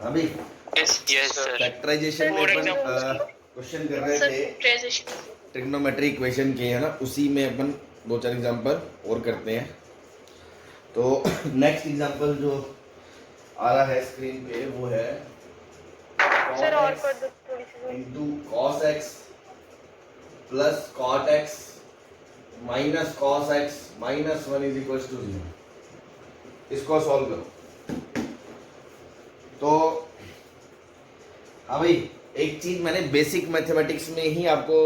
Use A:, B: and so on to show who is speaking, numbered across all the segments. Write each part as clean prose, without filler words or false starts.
A: हाँ भाई,
B: yes sir.
A: Factorisation में अपन क्वेश्चन कर रहे थे ट्रिग्नोमेट्री इक्वेशन के, है ना, उसी में अपन दो चार एग्जांपल और करते हैं। तो नेक्स्ट एग्जांपल जो आ रहा है स्क्रीन पे वो है
C: सर और कर दो थोड़ी सी
A: into cos X plus cot X minus cos X minus 1 is equal to 0। इसको सॉल्व करो। तो हाँ भाई, एक चीज मैंने बेसिक मैथमेटिक्स में ही आपको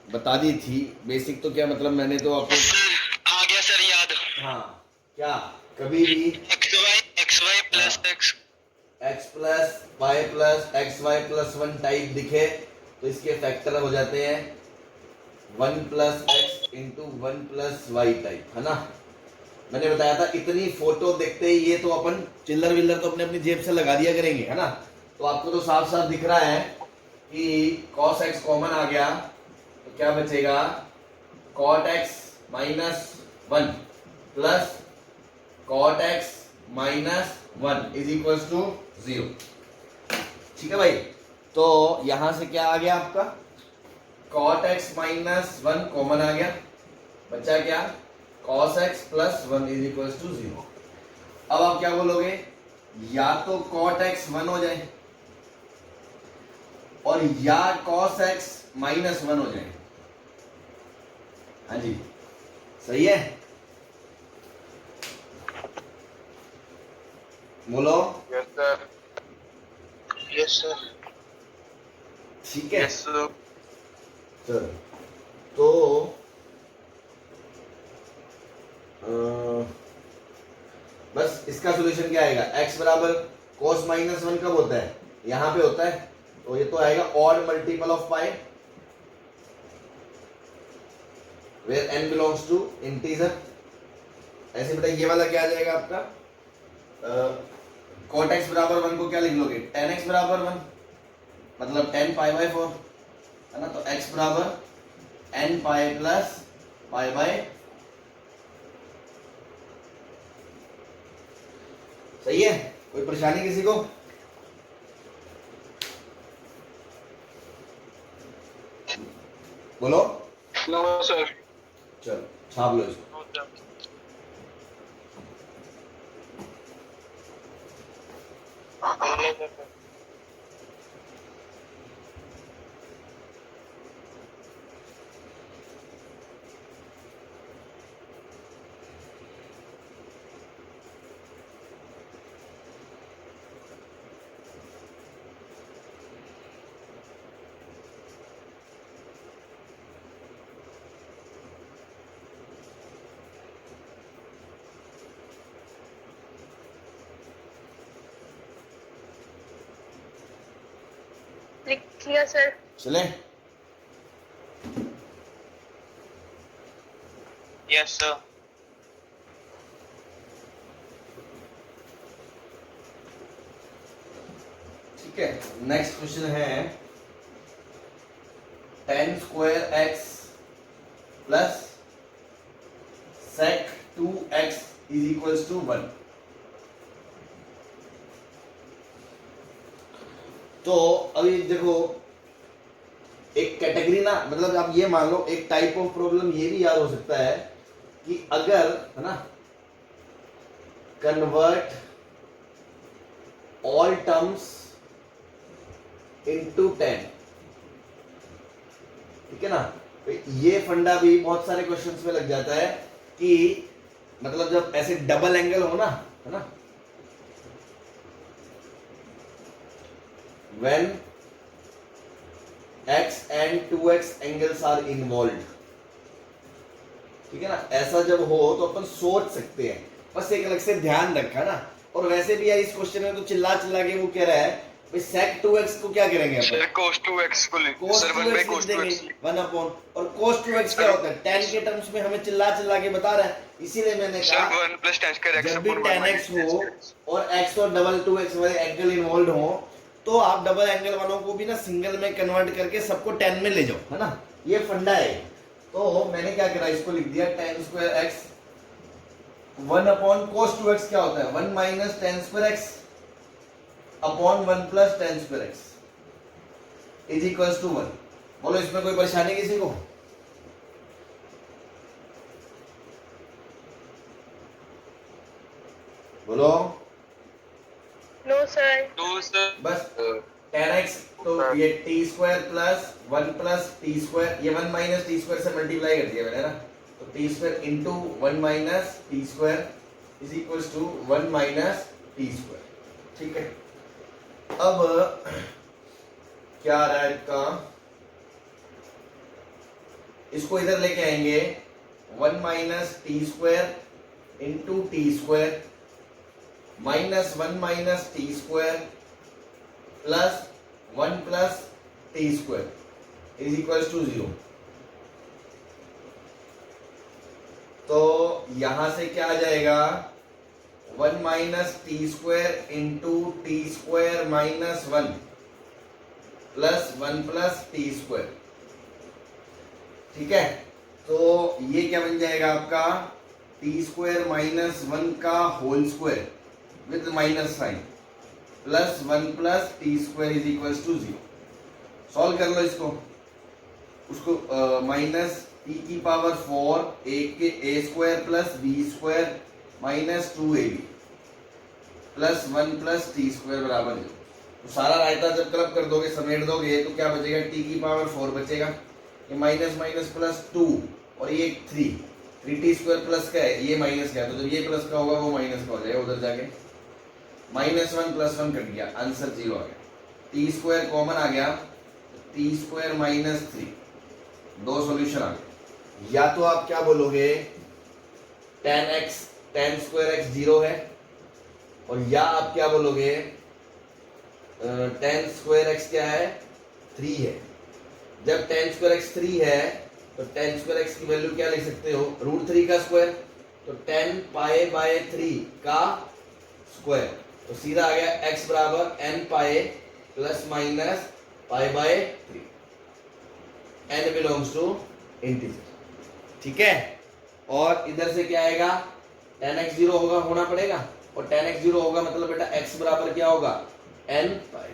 A: बता दी थी। बेसिक तो क्या मतलब, मैंने तो आपको
B: आ गया सर याद।
A: हाँ, क्या कभी भी
B: X Y plus X
A: X plus Y plus X Y plus 1 type दिखे तो इसके फैक्टर हो जाते हैं 1 plus X into 1 plus Y type, है ना। मैंने बताया था इतनी फोटो देखते ही ये तो अपन चिल्लर विल्लर तो अपने अपनी जेब से लगा दिया करेंगे, है ना। तो आपको तो साफ साफ दिख रहा है कि cos x कॉमन आ गया तो क्या बचेगा, cot x minus 1 plus cot x minus 1 is equal to 0। ठीक है भाई, तो यहां से क्या आ गया आपका, cot x माइनस 1 कॉमन आ गया, बचा क्या, cos x plus 1 is equal to 0। अब आप क्या बोलोगे, या तो cot x 1 हो जाए और या cos x माइनस 1 हो जाए। हाँ जी, सही है, बोलो।
B: Yes sir. Yes sir.
A: ठीक है,
B: यस सर।
A: चलो तो बस इसका सॉल्यूशन क्या आएगा, x बराबर cos माइनस 1 कब होता है, यहां पे होता है, तो ये तो आएगा odd multiple of pi where n belongs to integer. ऐसे बेटा ये वाला क्या आ जाएगा आपका, cot x बराबर 1 को क्या लिख लोगे, tan x बराबर 1 मतलब 10 पाई बाय 4, है ना। तो x बराबर n pi plus pi by, सही है। कोई परेशानी किसी को, बोलो।
B: No sir.
A: चलो छाप लो इसको।
C: लिख लिया सर।
A: चले,
B: यस सर।
A: ठीक है। नेक्स्ट क्वेश्चन है tan square x plus sec 2x is equals to 1। तो अभी देखो, एक कैटेगरी ना, मतलब आप ये मान लो एक टाइप ऑफ प्रॉब्लम ये भी याद हो सकता है कि अगर, है ना, कन्वर्ट ऑल टर्म्स इनटू 10, ठीक है ना। तो ये फंडा भी बहुत सारे क्वेश्चंस में लग जाता है कि मतलब जब ऐसे डबल एंगल हो ना, है ना, when x and 2x angles are involved, ठीक है ना, ऐसा जब हो तो अपन सोच सकते हैं, बस एक अलग से ध्यान रखा ना। और वैसे भी यार इस क्वेश्चन में तो चिल्ला चिल्ला के वो कह रहा है भाई sec 2x को क्या करेंगे अपन,
B: सर cos 2x को लिख
A: cos
B: सर 1
A: 2x
B: by
A: लिख
B: cos
A: देंगे
B: 2x
A: 1 अपॉन, और cos 2x क्या होता है, tan के टर्म्स में हमें चिल्ला चिल्ला के बता रहा है, इसीलिए मैंने कहा
B: sir 1 plus tan square x
A: जब भी
B: upon 1
A: tan
B: minus
A: x
B: tan
A: हो
B: square x।
A: और x और डबल 2x वाले एंगल इन्वॉल्व हो तो आप डबल एंगल वालों को भी ना सिंगल में कन्वर्ट करके सबको 10 में ले जाओ, है ना, ये फंडा है। तो मैंने क्या करा, इसको लिख दिया tan square x 1 upon cos 2x क्या होता है 1 minus tan square x, upon 1 plus tan square X is equals to 1। बोलो इसमें कोई परेशानी किसी को? बोलो।
C: No sir.
B: Two sir.
A: बस टेन एक्स तो ये T square plus 1 plus T square, ये 1 माइनस टी स्क्वायर से मल्टीप्लाई कर दिया मैंने ना, तो T square into 1 minus T square is equals to 1 minus T square. ठीक है, अब क्या आ रहा है इसका, इसको इधर लेके आएंगे 1 minus T square into T square minus 1 minus T square plus 1 plus T square is equals to 0। तो यहां से क्या आ जाएगा, 1 minus T square into T square minus 1 plus 1 plus T square. ठीक है, तो ये क्या बन जाएगा आपका, टी स्क्वायर माइनस 1 का whole square with minus sine plus 1 plus T square is equals to 0। Solve कर लो इसको, उसको माइनस टी की power 4 A square plus B square minus 2ab plus 1 plus T square बराबर 0। तो सारा रायता जब क्लब कर दोगे, समेट दोगे, तो क्या बचेगा, टी की पावर 4 बचेगा, ये माइनस माइनस प्लस 2 और ये 3 टी स्क्वायर प्लस का है, ये माइनस का है, तो जब ये प्लस का होगा वो माइनस का हो जाएगा, उधर जाके माइनस 1 प्लस 1 कट गया, आंसर 0 आ गया। टी स्क्वायर कॉमन आ गया, टी स्क्वायर माइनस 3, दो सॉल्यूशन आ गए। या तो आप क्या बोलोगे, टेन स्क्वायर एक्स 0 है, और या आप क्या बोलोगे, टेन स्क्वायर एक्स क्या है, 3 है। जब टेन स्क्वायर एक्स 3 है तो टेन स्क्वायर एक्स की वैल्यू क्या लिख सकते हो, √3 का स्क्वायर, तो 10 पाई बाय 3 का स्क्वायर, तो सीधा आ गया x बराबर n pi plus minus pi by 3, n belongs to integer. ठीक है, और इधर से क्या आएगा, tan x 0 होगा, होना पड़ेगा, और tan x 0 होगा मतलब बेटा x बराबर क्या होगा, n पाई।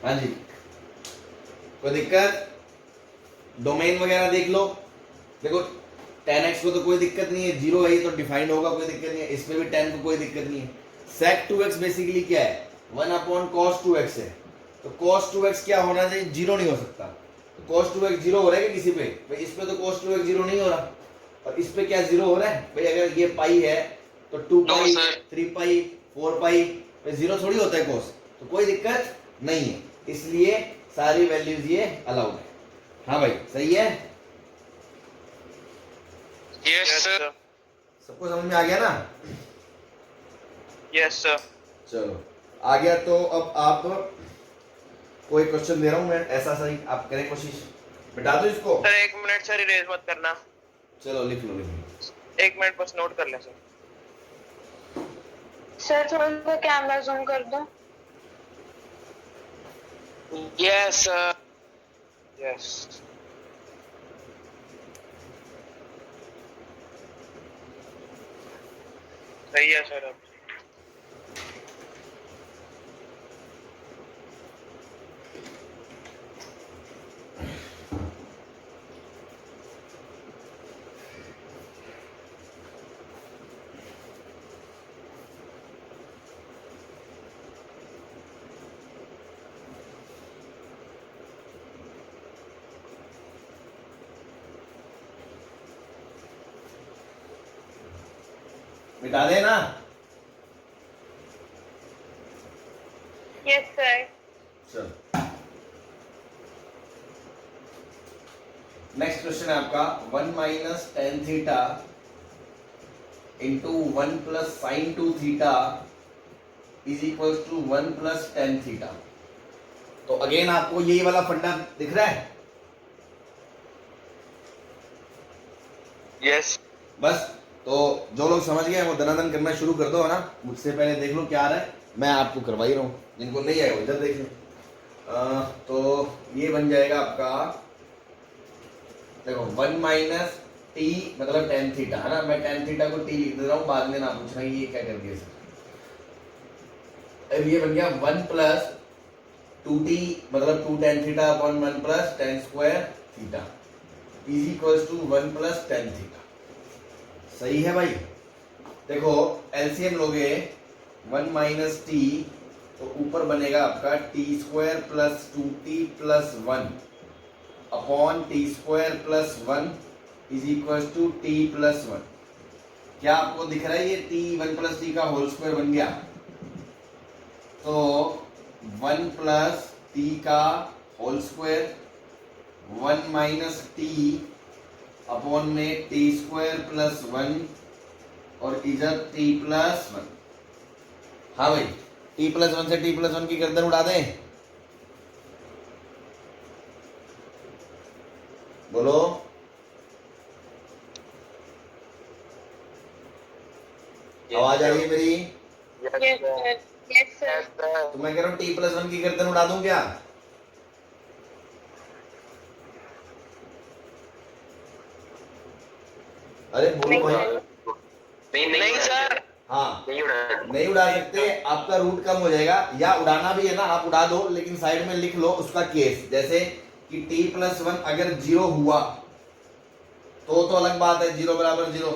A: हाँ जी, कोई दिक्कत, डोमेन वगैरह देख लो। देखो tan x को तो कोई दिक्कत नहीं है, 0 है तो डिफाइंड होगा, कोई दिक्कत नहीं है, इसमें भी tan को कोई दिक्कत नहीं है। sec 2x बेसिकली क्या है, 1 अपॉन cos 2x है, तो cos 2x क्या होना चाहिए, 0 नहीं हो सकता, तो cos 2x 0 हो रहा है कि किसी पे, भाई इस पे तो cos 2x 0 नहीं हो रहा, और इस पे क्या 0 हो रहा है, भाई अगर ये पाई है तो 2 पाई 3 पाई 4 पाई, भाई 0 थोड़ी होता है cos, तो कोई दिक्कत नहीं है, इसलिए सारी वैल्यूज ये अलाउड है। हाँ भाई सही है,
B: यस सर।
A: सबको समझ में आ गया ना?
B: Yes sir.
A: चलो आ गया, तो अब आप कोई क्वेश्चन दे रहा हूं मैं, ऐसा सही आप करें कोशिश, बिठा दो इसको।
B: सर 1 मिनट सर, इरेज मत करना।
A: चलो लिख लो
B: 1 मिनट बस नोट कर ले सर।
C: सर थोड़ा सा कैमरा जूम कर दो।
B: Yes sir. यस सही है सर। अब
A: मिटा देना।
C: Yes sir.
A: चलो नेक्स्ट क्वेश्चन है आपका, 1 minus tan theta into 1 plus sine 2 theta is equal to 1 plus tan theta. तो अगेन आपको यही वाला फंडा दिख रहा है,
B: यस
A: बस। तो जो लोग समझ गए वो दनादन करना शुरू कर दो, है ना, मुझसे पहले देख लो क्या आ रहा है, मैं आपको करवा ही रहा हूँ, जिनको नहीं आएगा इधर देख लो। तो ये बन जाएगा आपका, देखो 1 माइनस टी मतलब टेन थीटा, है ना, मैं टेन थीटा को टी लिख दे रहा हूँ, बाद में ना पूछना ये क्या कर दिया सर। अब ये बन गया 1 प्लस 2t मतलब 2 tan theta upon 1 plus tan square theta is equals to 1 plus tan theta. सही है भाई। देखो एलसीएम लोगे 1 माइनस टी तो ऊपर बनेगा आपका T square plus 2t plus 1 upon T square plus 1 is equal to T plus 1। क्या आपको दिख रहा है ये टी 1 प्लस टी का होल स्क्वायर बन गया। तो 1 प्लस टी का whole square 1 minus T upon में टी स्क्वायर प्लस 1 और इधर टी प्लस 1। हाँ भाई टी प्लस 1 से टी प्लस 1 की गर्दन उड़ा दें। बोलो आवाज आ रही है मेरी?
C: Yes sir, yes sir.
A: तो मैं कह रहा हूँ टी प्लस 1 की गर्दन उड़ा दूं क्या? अरे बोलो भाई।
B: नहीं सर,
A: हाँ
B: नहीं
A: नहीं उड़ा सकते, आपका रूट कम हो जाएगा। या उड़ाना भी है ना आप उड़ा दो, लेकिन साइड में लिख लो उसका केस। जैसे कि t प्लस 1 अगर 0 हुआ तो अलग बात है, 0 बराबर 0।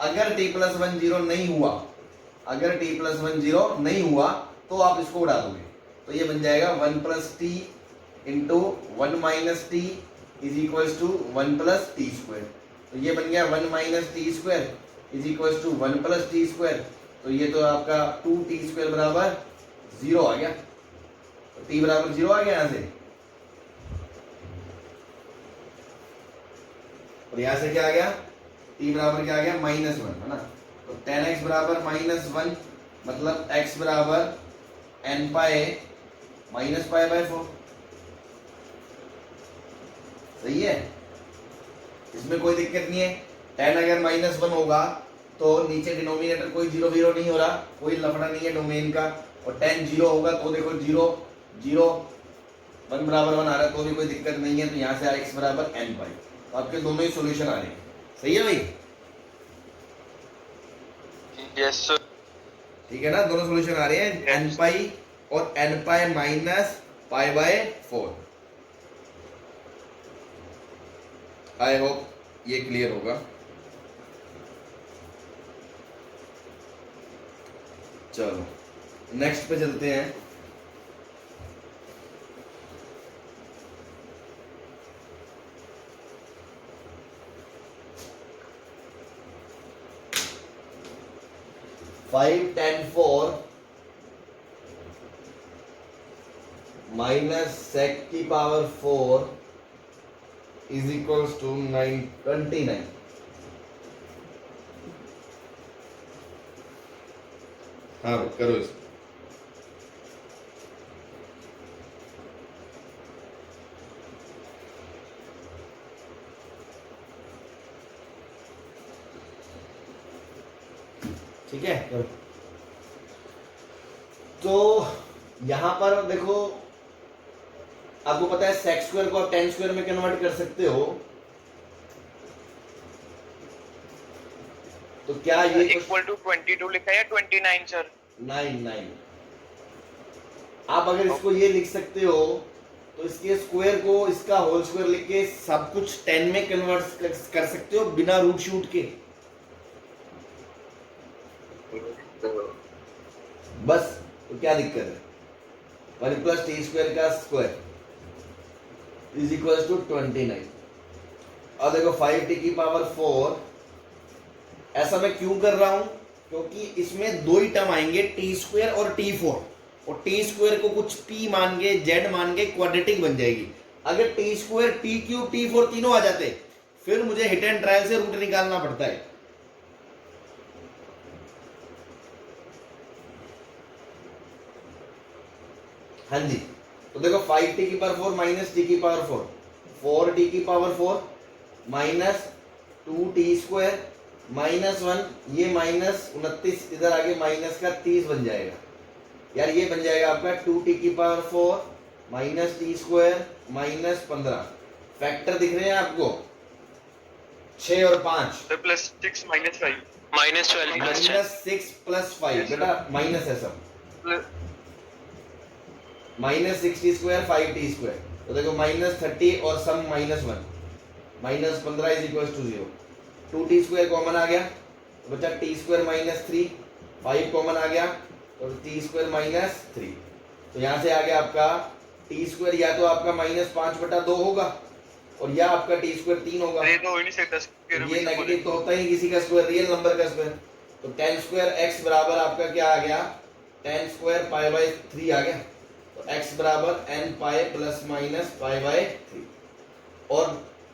A: अगर t प्लस 1 0 नहीं हुआ, अगर t प्लस 1 0 नहीं हुआ तो आप इसको उड़ा दोगे। तो ये बन जाएगा 1 plus t into 1 minus t is equal to 1 plus T square. तो ये बन गया 1 minus T square is equal to 1 plus T square. तो ये तो आपका 2t स्क्वायर बराबर 0 आ गया। तो t बराबर 0 आ गया यहां से। और यहां से क्या आ गया? t बराबर क्या आ गया? -1 है ना। तो tan x बराबर -1 मतलब x बराबर n pi minus pi bye 4। सही है, इसमें कोई दिक्कत नहीं है। tan अगर -1 होगा तो नीचे डिनोमिनेटर कोई 0 0 नहीं हो रहा, कोई लफड़ा नहीं है डोमेन का। और tan 0 होगा तो देखो 0 0 1 बराबर 1 आ रहा है तो भी कोई दिक्कत नहीं है। तो यहाँ से x बराबर n पाई। तो आपके दोनों ही सॉल्यूशन आ रहे हैं। सही है भाई?
B: Yes sir.
A: ठीक है ना, दोनों सॉल्यूशन आ रहे हैं n पाई और n pi minus pi bye 4। I hope ये क्लियर होगा। चलो नेक्स्ट पे चलते हैं। फाइव टेन 4 माइनस सेक की पावर 4 इज इक्वल्स टू 29। हाँ करो इसको। ठीक है करो। तो यहां पर देखो आपको पता है सेक स्क्वायर को आप tan स्क्वायर में कन्वर्ट कर सकते हो। तो क्या ये
B: इक्वल टू 22 लिखा है या 29 सर?
A: 9 आप अगर इसको ये लिख सकते हो तो इसके स्क्वायर को इसका होल स्क्वायर लिख के सब कुछ 10 में कन्वर्ट कर सकते हो बिना रूट शूट के। बस तो क्या दिक्कत है? 1 प्लस टी स्क्वायर का स्क्वायर इज इक्वल टू 29। और देखो 5t की पावर 4। ऐसा मैं क्यों कर रहा हूं? क्योंकि इसमें दो ही टर्म आएंगे टी स्क्वायर और t4। और टी स्क्वायर को कुछ p मान के z मान के क्वाड्रेटिक बन जाएगी। अगर T square T cube t4 तीनों आ जाते फिर मुझे हिट एंड ट्रायल से रूट निकालना पड़ता है। हाँ जी, तो देखो 5t की पावर 4 माइनस टी की पावर 4 4t की power 4 minus 2t square minus 1 ये माइनस 29 इधर आगे माइनस का 30 बन जाएगा। यार ये बन जाएगा आपका 2t की power 4 minus T square minus 15। Factor दिख रहे हैं आपको 6 और 5
B: plus 6 minus 5 minus 12
A: minus 6 plus 5 बेटा माइनस है सब। -60² 5t²। तो देखो -30 और sum -1 -15 is equal to 0। 2t² common आ गया तो बचा t² -3, 5 कॉमन आ गया तो t² -3। तो यहाँ से आ गया आपका t² या तो आपका -5/2 होगा और या आपका t² 3 होगा।
B: ये तो हो ही नहीं सकता स्क्वायर
A: ये नेगेटिव तो होता ही किसी का स्क्वायर, रियल नंबर का स्क्वायर। तो tan² x बराबर आपका क्या आ गया, tan² π/3 आ गया। तो x बराबर n पाई प्लस माइनस π/3। और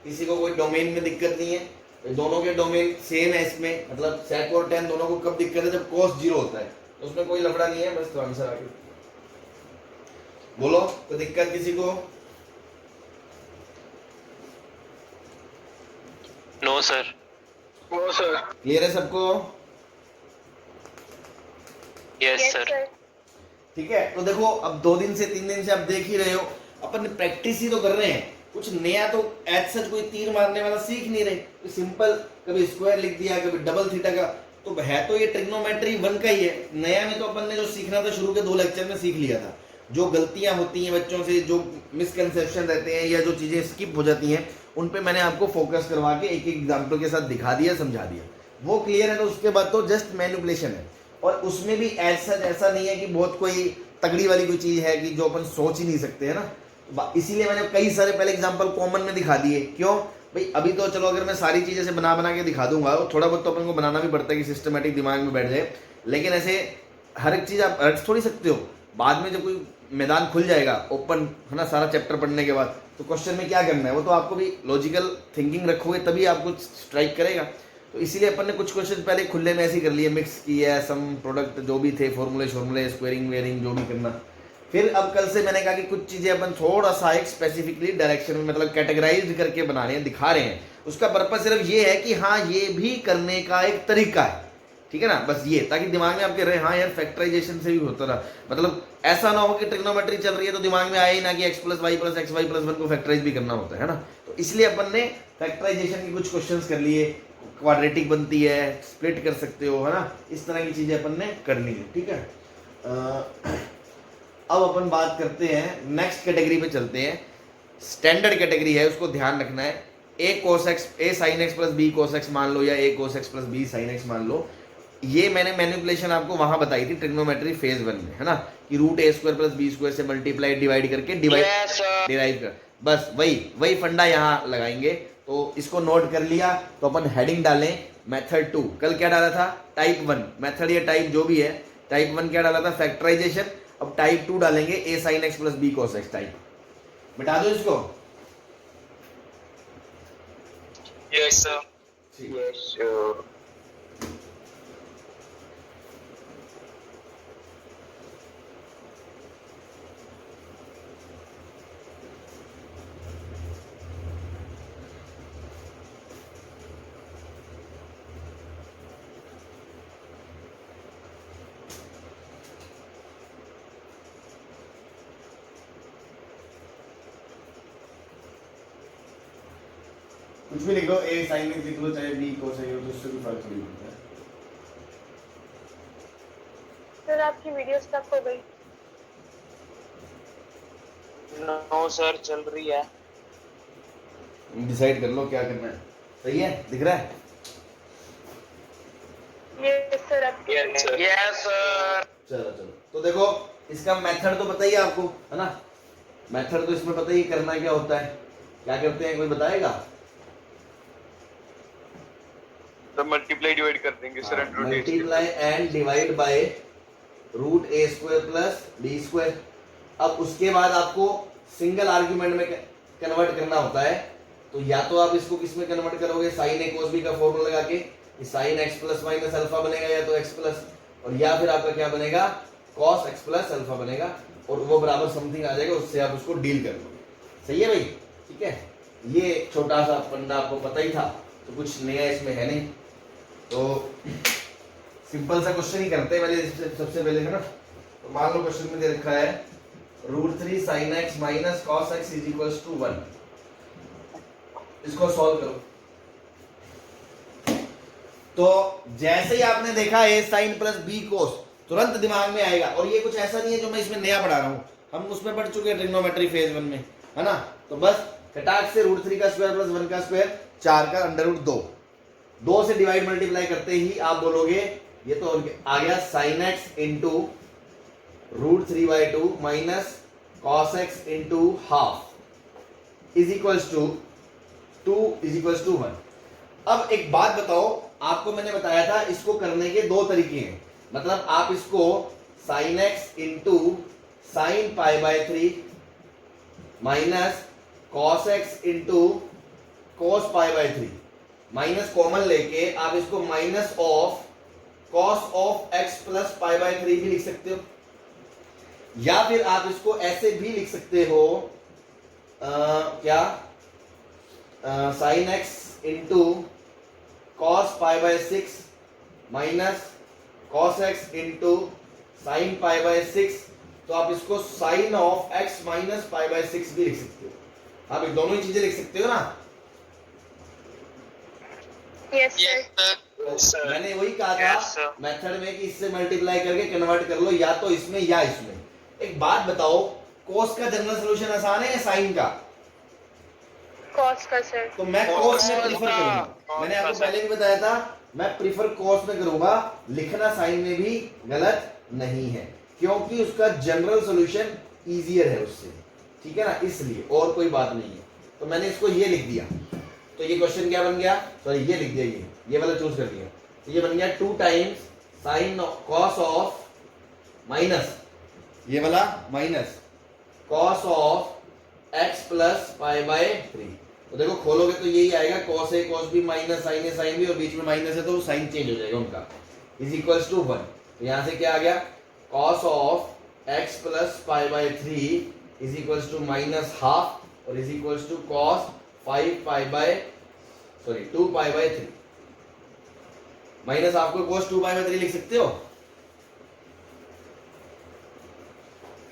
A: किसी को कोई डोमेन में दिक्कत नहीं है, तो दोनों के डोमेन सेम है इसमें, मतलब sec और tan दोनों को कब दिक्कत है, जब cos 0 होता है, तो उसमें कोई लफड़ा नहीं है। बस तो आंसर आ गया। बोलो तो दिक्कत किसी को?
B: No sir. No sir.
A: Clear है सबको?
B: Yes
C: Yes,
B: sir.
C: sir.
A: ठीक है। तो देखो अब 2 दिन से 3 दिन से आप देख ही रहे हो, अपन प्रैक्टिस ही तो कर रहे हैं, कुछ नया तो एज सच कोई तीर मारने वाला सीख नहीं रहे। तो सिंपल कभी स्क्वायर लिख दिया, कभी डबल थीटा का, तो है तो ये ट्रिग्नोमेट्री 1 का ही है। नया में तो अपन ने जो सीखना था शुरू के 2 लेक्चर में सीख लिया था। जो गलतियां होती हैं बच्चों से, जो मिसकंसेप्शन रहते हैं या जो चीजें स्किप हो जाती हैं, उन पे मैंने आपको फोकस करवा के एक एक एग्जाम्पल के साथ दिखा दिया, समझा दिया। वो क्लियर है तो उसके बाद तो जस्ट मैनिपुलेशन है। और उसमें भी ऐसा ऐसा नहीं है कि बहुत कोई तगड़ी वाली कोई चीज है कि जो अपन सोच ही नहीं सकते, है ना। इसीलिए मैंने कई सारे पहले एग्जांपल कॉमन में दिखा दिए। क्यों भाई, अभी तो चलो अगर मैं सारी चीजें से बना बना के दिखा दूंगा, थोड़ा बहुत तो अपन को बनाना भी पड़ता है कि सिस्टमेटिक दिमाग में बैठ जाए। लेकिन ऐसे हर एक चीज आप रट थोड़ी सकते हो। बाद में जब कोई मैदान खुल जाएगा ओपन, है ना, सारा चैप्टर पढ़ने के बाद, तो क्वेश्चन में क्या करना है वो तो आपको भी लॉजिकल थिंकिंग रखोगे तभी आपको स्ट्राइक करेगा। तो इसीलिए अपन ने कुछ क्वेश्चन पहले खुले में ऐसे ही कर लिए, मिक्स किया, सम प्रोडक्ट जो भी थे, फॉर्मूले स्क्वेयरिंग वेयरिंग जो भी करना। फिर अब कल से मैंने कहा कि कुछ चीजें अपन थोड़ा सा एक स्पेसिफिकली डायरेक्शन में, मतलब कैटेगराइज करके बना रहे हैं, दिखा रहे हैं। उसका पर्पज सिर्फ ये है कि हाँ ये भी करने का एक तरीका है, ठीक है ना, बस ये, ताकि दिमाग में आपके रहे हाँ यार फैक्टराइजेशन से भी होता रहा। मतलब ऐसा ना हो कि ट्रिग्नोमेट्री चल रही है तो दिमाग में आए ही ना कि x + y + x y + 1 को फैक्टराइज भी करना होता है ना। तो इसलिए अपन ने फैक्टराइजेशन के कुछ क्वेश्चंस कर लिए, क्वाड्रेटिक बनती है, स्प्लिट कर सकते हो, है ना, इस तरह की चीजें अपन ने कर ली है, ठीक है। अब अपन बात करते हैं नेक्स्ट कैटेगरी पे चलते हैं। स्टैंडर्ड कैटेगरी है, उसको ध्यान रखना है। a sin x + b cos x मान लो, या a cos x + b sin x मान लो। ये मैंने मैनिपुलेशन आपको वहां बताई थी ट्रिग्नोमेट्री फेज 1 में, है ना, कि √a² + b² से मल्टीप्लाई डिवाइड करके डिराइव कर, बस वही फंडा यहाँ लगाएंगे। तो इसको नोट कर लिया तो अपन हेडिंग डालें मेथड 2। कल क्या डाला था, टाइप 1 मेथड, या टाइप जो भी है, टाइप 1 क्या डाला था, फैक्टराइजेशन। अब टाइप 2 डालेंगे a sin x + b cos x type. मिटा दो इसको।
B: Yes sir.
C: Yes, sir.
A: कुछ भी लिख लो, a sin x लिख लो, चाहे b cos x हो, तो उससे भी फर्क थोड़ी पड़ता है।
C: सर आपकी वीडियो स्टक हो गई।
B: नो सर, चल रही है।
A: डिसाइड कर लो क्या करना है। सही है, दिख रहा है?
C: यस सर आपकी।
B: Yes sir.
A: चलो तो देखो इसका मेथड तो पता ही है आपको, है ना। मेथड तो इसमें पता ही करना क्या होता है, क्या करते हैं, कोई बताएगा?
B: तो मल्टीप्लाई डिवाइड कर देंगे sir,
A: multiply and divide by √a² + b²। अब उसके बाद आपको सिंगल आर्ग्यूमेंट में कन्वर्ट करना होता है। तो या तो आप इसको किस में कन्वर्ट करोगे, sin a cos b का फॉर्मूला लगा के, sin x ± अल्फा बनेगा, या तो x प्लस, और या फिर आपका क्या बनेगा, cos x + अल्फा बनेगा, और वो बराबर समथिंग आ जाएगा, उससे आप उसको डील कर लोगे। सही है भाई, ठीक है। ये छोटा सा फंडा आपको पता ही था, तो कुछ नया इसमें है नहीं। तो सिंपल सा क्वेश्चन ही करते हैं पहले, सबसे पहले, है ना। तो मान लो क्वेश्चन में दे रखा है √3 sin x - cos x = 1। इसको सॉल्व करो। तो जैसे ही आपने देखा a sin + b cos, तुरंत दिमाग में आएगा। और ये कुछ ऐसा नहीं है जो मैं इसमें नया पढ़ा रहा हूं, हम उसमें पढ़ चुके हैं ट्रिग्नोमेट्री फेज 1 में, है ना। तो बस खटाक से √3 का स्क्वायर प्लस 1 का स्क्वायर 4 का √2, 2 से डिवाइड मल्टीप्लाई करते ही आप बोलोगे ये तो आ गया sin x into √3/2 minus cos x into half is equals to 2 is equals to 1। अब एक बात बताओ, आपको मैंने बताया था इसको करने के दो तरीके हैं, मतलब आप इसको sin x into sin π/3 minus cos x into cos π/3 minus common लेके आप इसको minus of cos of x plus π/3 भी लिख सकते हो, या फिर आप इसको ऐसे भी लिख सकते हो क्या sin x into cos π/6 minus cos x into sin π/6, तो आप इसको sin ऑफ x माइनस π/6 भी लिख सकते हो। आप ये दोनों ही चीजें लिख सकते हो ना।
C: Yes sir.
A: मैंने वही कहा था मेथड में कि इससे मल्टीप्लाई करके कन्वर्ट कर लो, या तो इसमें या इसमें। एक बात बताओ, कोस का जनरल सॉल्यूशन आसान है या साइन का?
C: कॉस का सर।
A: तो मैं कोस में प्रीफर करूंगा, मैंने आपको पहले भी बताया था मैं प्रीफर कोस में करूंगा, लिखना साइन में भी गलत नहीं है क्योंकि उसका जनरल सॉल्यूशन इजियर है उससे, ठीक है ना, इसलिए और कोई बात नहीं है। तो मैंने इसको ये लिख दिया, तो ये क्वेश्चन क्या बन गया, सॉरी ये लिख दिया, ये वाला चूज कर दिया, तो ये बन गया 2 times sine cos of minus ये वाला minus cos of x plus π/3। तो देखो खोलोगे तो यही आएगा, कॉस है कॉस भी माइनस साइन है साइन भी, और बीच में माइनस है तो साइन चेंज हो जाएगा उनका, इज इक्वल्स टू 1। तो यहां से क्या आ गया, cos of x plus π/3 is equals to minus half और is equals to cos 2 π/3 minus आपको cos 2 π/3 लिख सकते हो।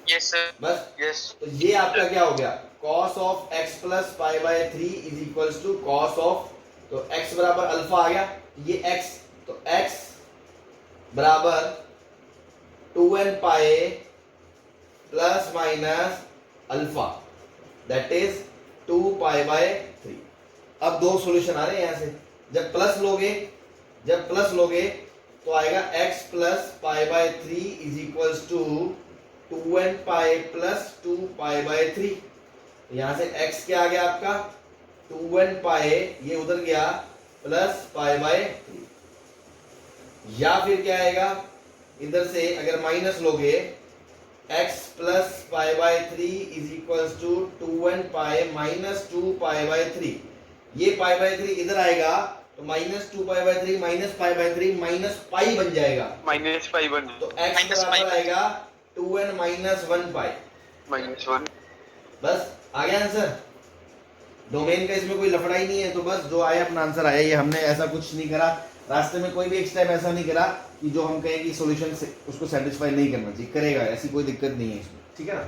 B: Yes sir.
A: बस
B: यस।
A: तो ये आपका क्या हो गया, cos of x plus π/3 is equals to cos of, तो x बराबर अल्फा आ गया, ये x, तो x बराबर 2n pi plus minus alpha that is 2 π/3। अब दो सॉल्यूशन आ रहे हैं यहां से, जब प्लस लोगे तो आएगा x plus π/3 is equals to 2n pi plus 2 π/3। यहां से x क्या आ गया आपका 2n पाई, ये उधर गया प्लस π/3, या फिर क्या आएगा इधर से अगर माइनस लोगे x plus π/3 is equals to 2n pi minus 2 π/3, ये π/3 इधर आएगा तो माइनस 2 π/3 माइनस π/3 माइनस पाई बन जाएगा,
B: माइनस पाई बन,
A: तो x बराबर आएगा 2n माइनस 1 पाई
B: -1।
A: बस आ गया आंसर। डोमेन का इसमें कोई लफड़ा ही नहीं है, तो बस जो आया अपना आंसर आया, ये हमने ऐसा कुछ नहीं करा रास्ते में, कोई भी एक स्टेप ऐसा नहीं करा कि जो हम कहें कि सॉल्यूशन से उसको सेटिस्फाई नहीं करना चाहिए, करेगा, ऐसी कोई दिक्कत नहीं है इसमें, ठीक है ना।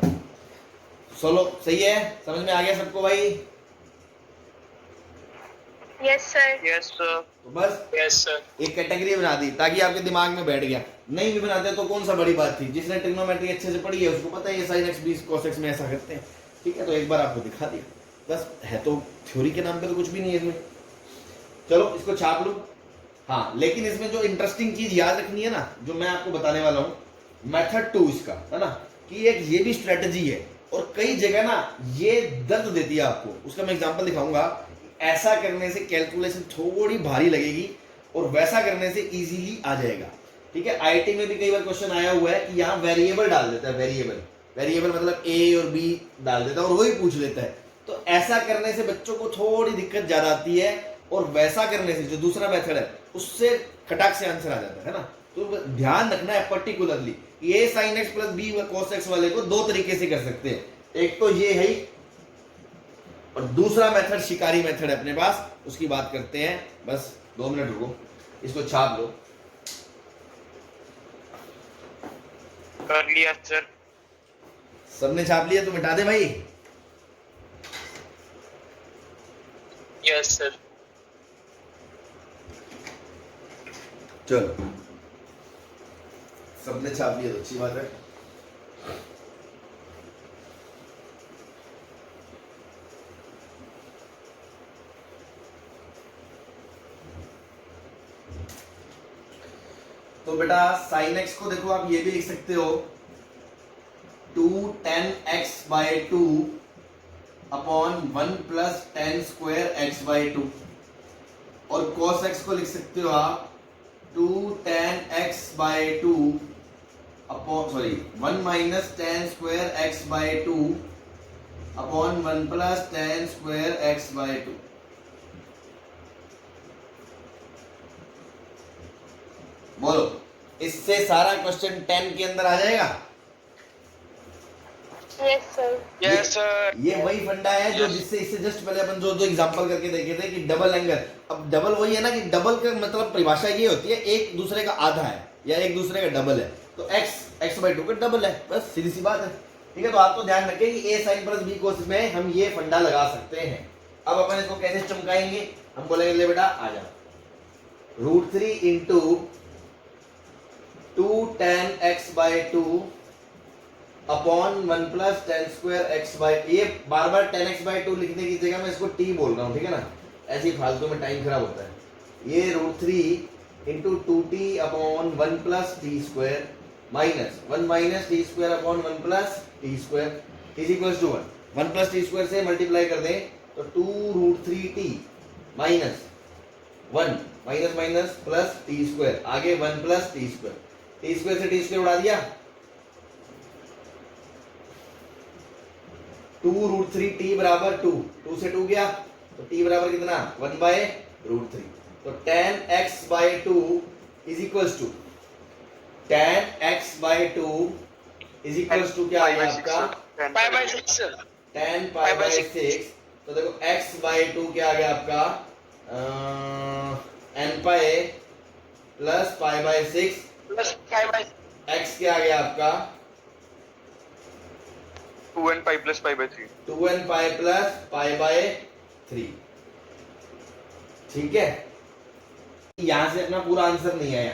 A: चलो सही है, समझ में आ गया सबको भाई?
C: Yes sir.
B: Yes sir.
A: तो बस
B: यस सर।
A: एक कैटेगरी बना दी ताकि आपके दिमाग में बैठ गया, नहीं भी बनाते तो कौन सा बड़ी बात थी, जिसने ट्रिग्नोमेट्री अच्छे से पढ़ी है उसको पता है ये sin x बीस cos x में ऐसा करते हैं, ठीक है। तो एक बार आपको दिखा दिया, बस है तो थ्योरी के नाम पे तो कुछ भी नहीं है इसमें। चलो इसको छाप लो। हाँ, लेकिन इसमें जो इंटरेस्टिंग चीज याद रखनी है ना, जो मैं आपको बताने वाला हूँ, मेथड 2 इसका है ना, कि एक ये भी स्ट्रेटजी है और कई जगह ना ये दर्द देती है आपको, उसका मैं एग्जांपल दिखाऊंगा। ऐसा करने से कैलकुलेशन थोड़ी भारी लगेगी और वैसा करने से इजीली आ जाएगा, ठीक है। आईटी में भी कई बार क्वेश्चन आया हुआ है कि यहाँ वेरिएबल डाल देता है, वेरिएबल मतलब ए और बी डाल देता है और वही पूछ लेता है, तो ऐसा करने से बच्चों को थोड़ी दिक्कत ज्यादा आती है, और वैसा करने से जो दूसरा मेथड है उससे खटाक से आंसर आ जाता है ना। तो ध्यान रखना है पर्टिकुलरली, ये sin x plus b cos x वाले को दो तरीके से कर सकते हैं, एक तो ये है और दूसरा मेथड शिकारी मेथड है अपने पास, उसकी बात करते हैं। बस 2 मिनट रुको, इसको छाप लो।
B: कर लिया सर।
A: सबने छाप लिया तो मिटा दे भाई।
B: Yes sir.
A: चलो सबने छाप लिया तो अच्छी बात है। तो बेटा साइन एक्स को देखो आप ये भी लिख सकते हो 2 tan x by 2 upon 1 plus tan square x by 2, और cos x को लिख सकते हो आप 2 tan x by 2 upon 1 minus tan square x by 2 upon 1 plus tan square x by 2। बोलो, इससे सारा क्वेश्चन 10 के अंदर आ जाएगा।
C: Yes sir.
B: Yes sir.
A: ये वही फंडा है जो जिससे इससे जस्ट पहले अपन जो दो एग्जांपल करके देखे थे कि डबल एंगल। अब डबल वही है ना कि डबल का मतलब परिभाषा ये होती है एक दूसरे का आधा है या एक दूसरे का डबल है, तो x बाय 2 का डबल है, बस सीधी सी बात है। ठीक है, तो आपको ध्यान रखें कि a sin plus b cos में हम ये फंडा लगा सकते हैं। अब अपन इसको कैसे चमकाएंगे, हम बोलेंगे ले बेटा आ जा, √3 into 2 tan x by 2 upon 1 plus tan square x by, ये बार बार tan x बाय 2 लिखने की जगह मैं इसको t बोल रहा हूँ, ठीक है ना, ऐसे ही फालतू में टाइम खराब होता है। ये √3 into 2t upon 1 plus T square minus 1 minus T square upon 1 plus T square is equals to 1 plus T square से मल्टीप्लाई कर दें तो 2√3t minus 1 minus minus plus T square, आगे 1 plus T square, t square से t square उड़ा दिया, 2√3t बराबर 2 से 2 गया तो t बराबर कितना 1 बाय √3, तो tan x by 2 is equals to tan x by 2 is equals to क्या आ गया आपका
B: pi by 6
A: tan pi by 6। तो देखो x बाय 2 क्या आ गया आपका n pi plus pi by 6
B: plus pi by
A: x क्या आ गया आपका
B: 2n pi plus pi by 3
A: 2n pi plus pi by 3। ठीक है, यहां से अपना पूरा आंसर नहीं आया,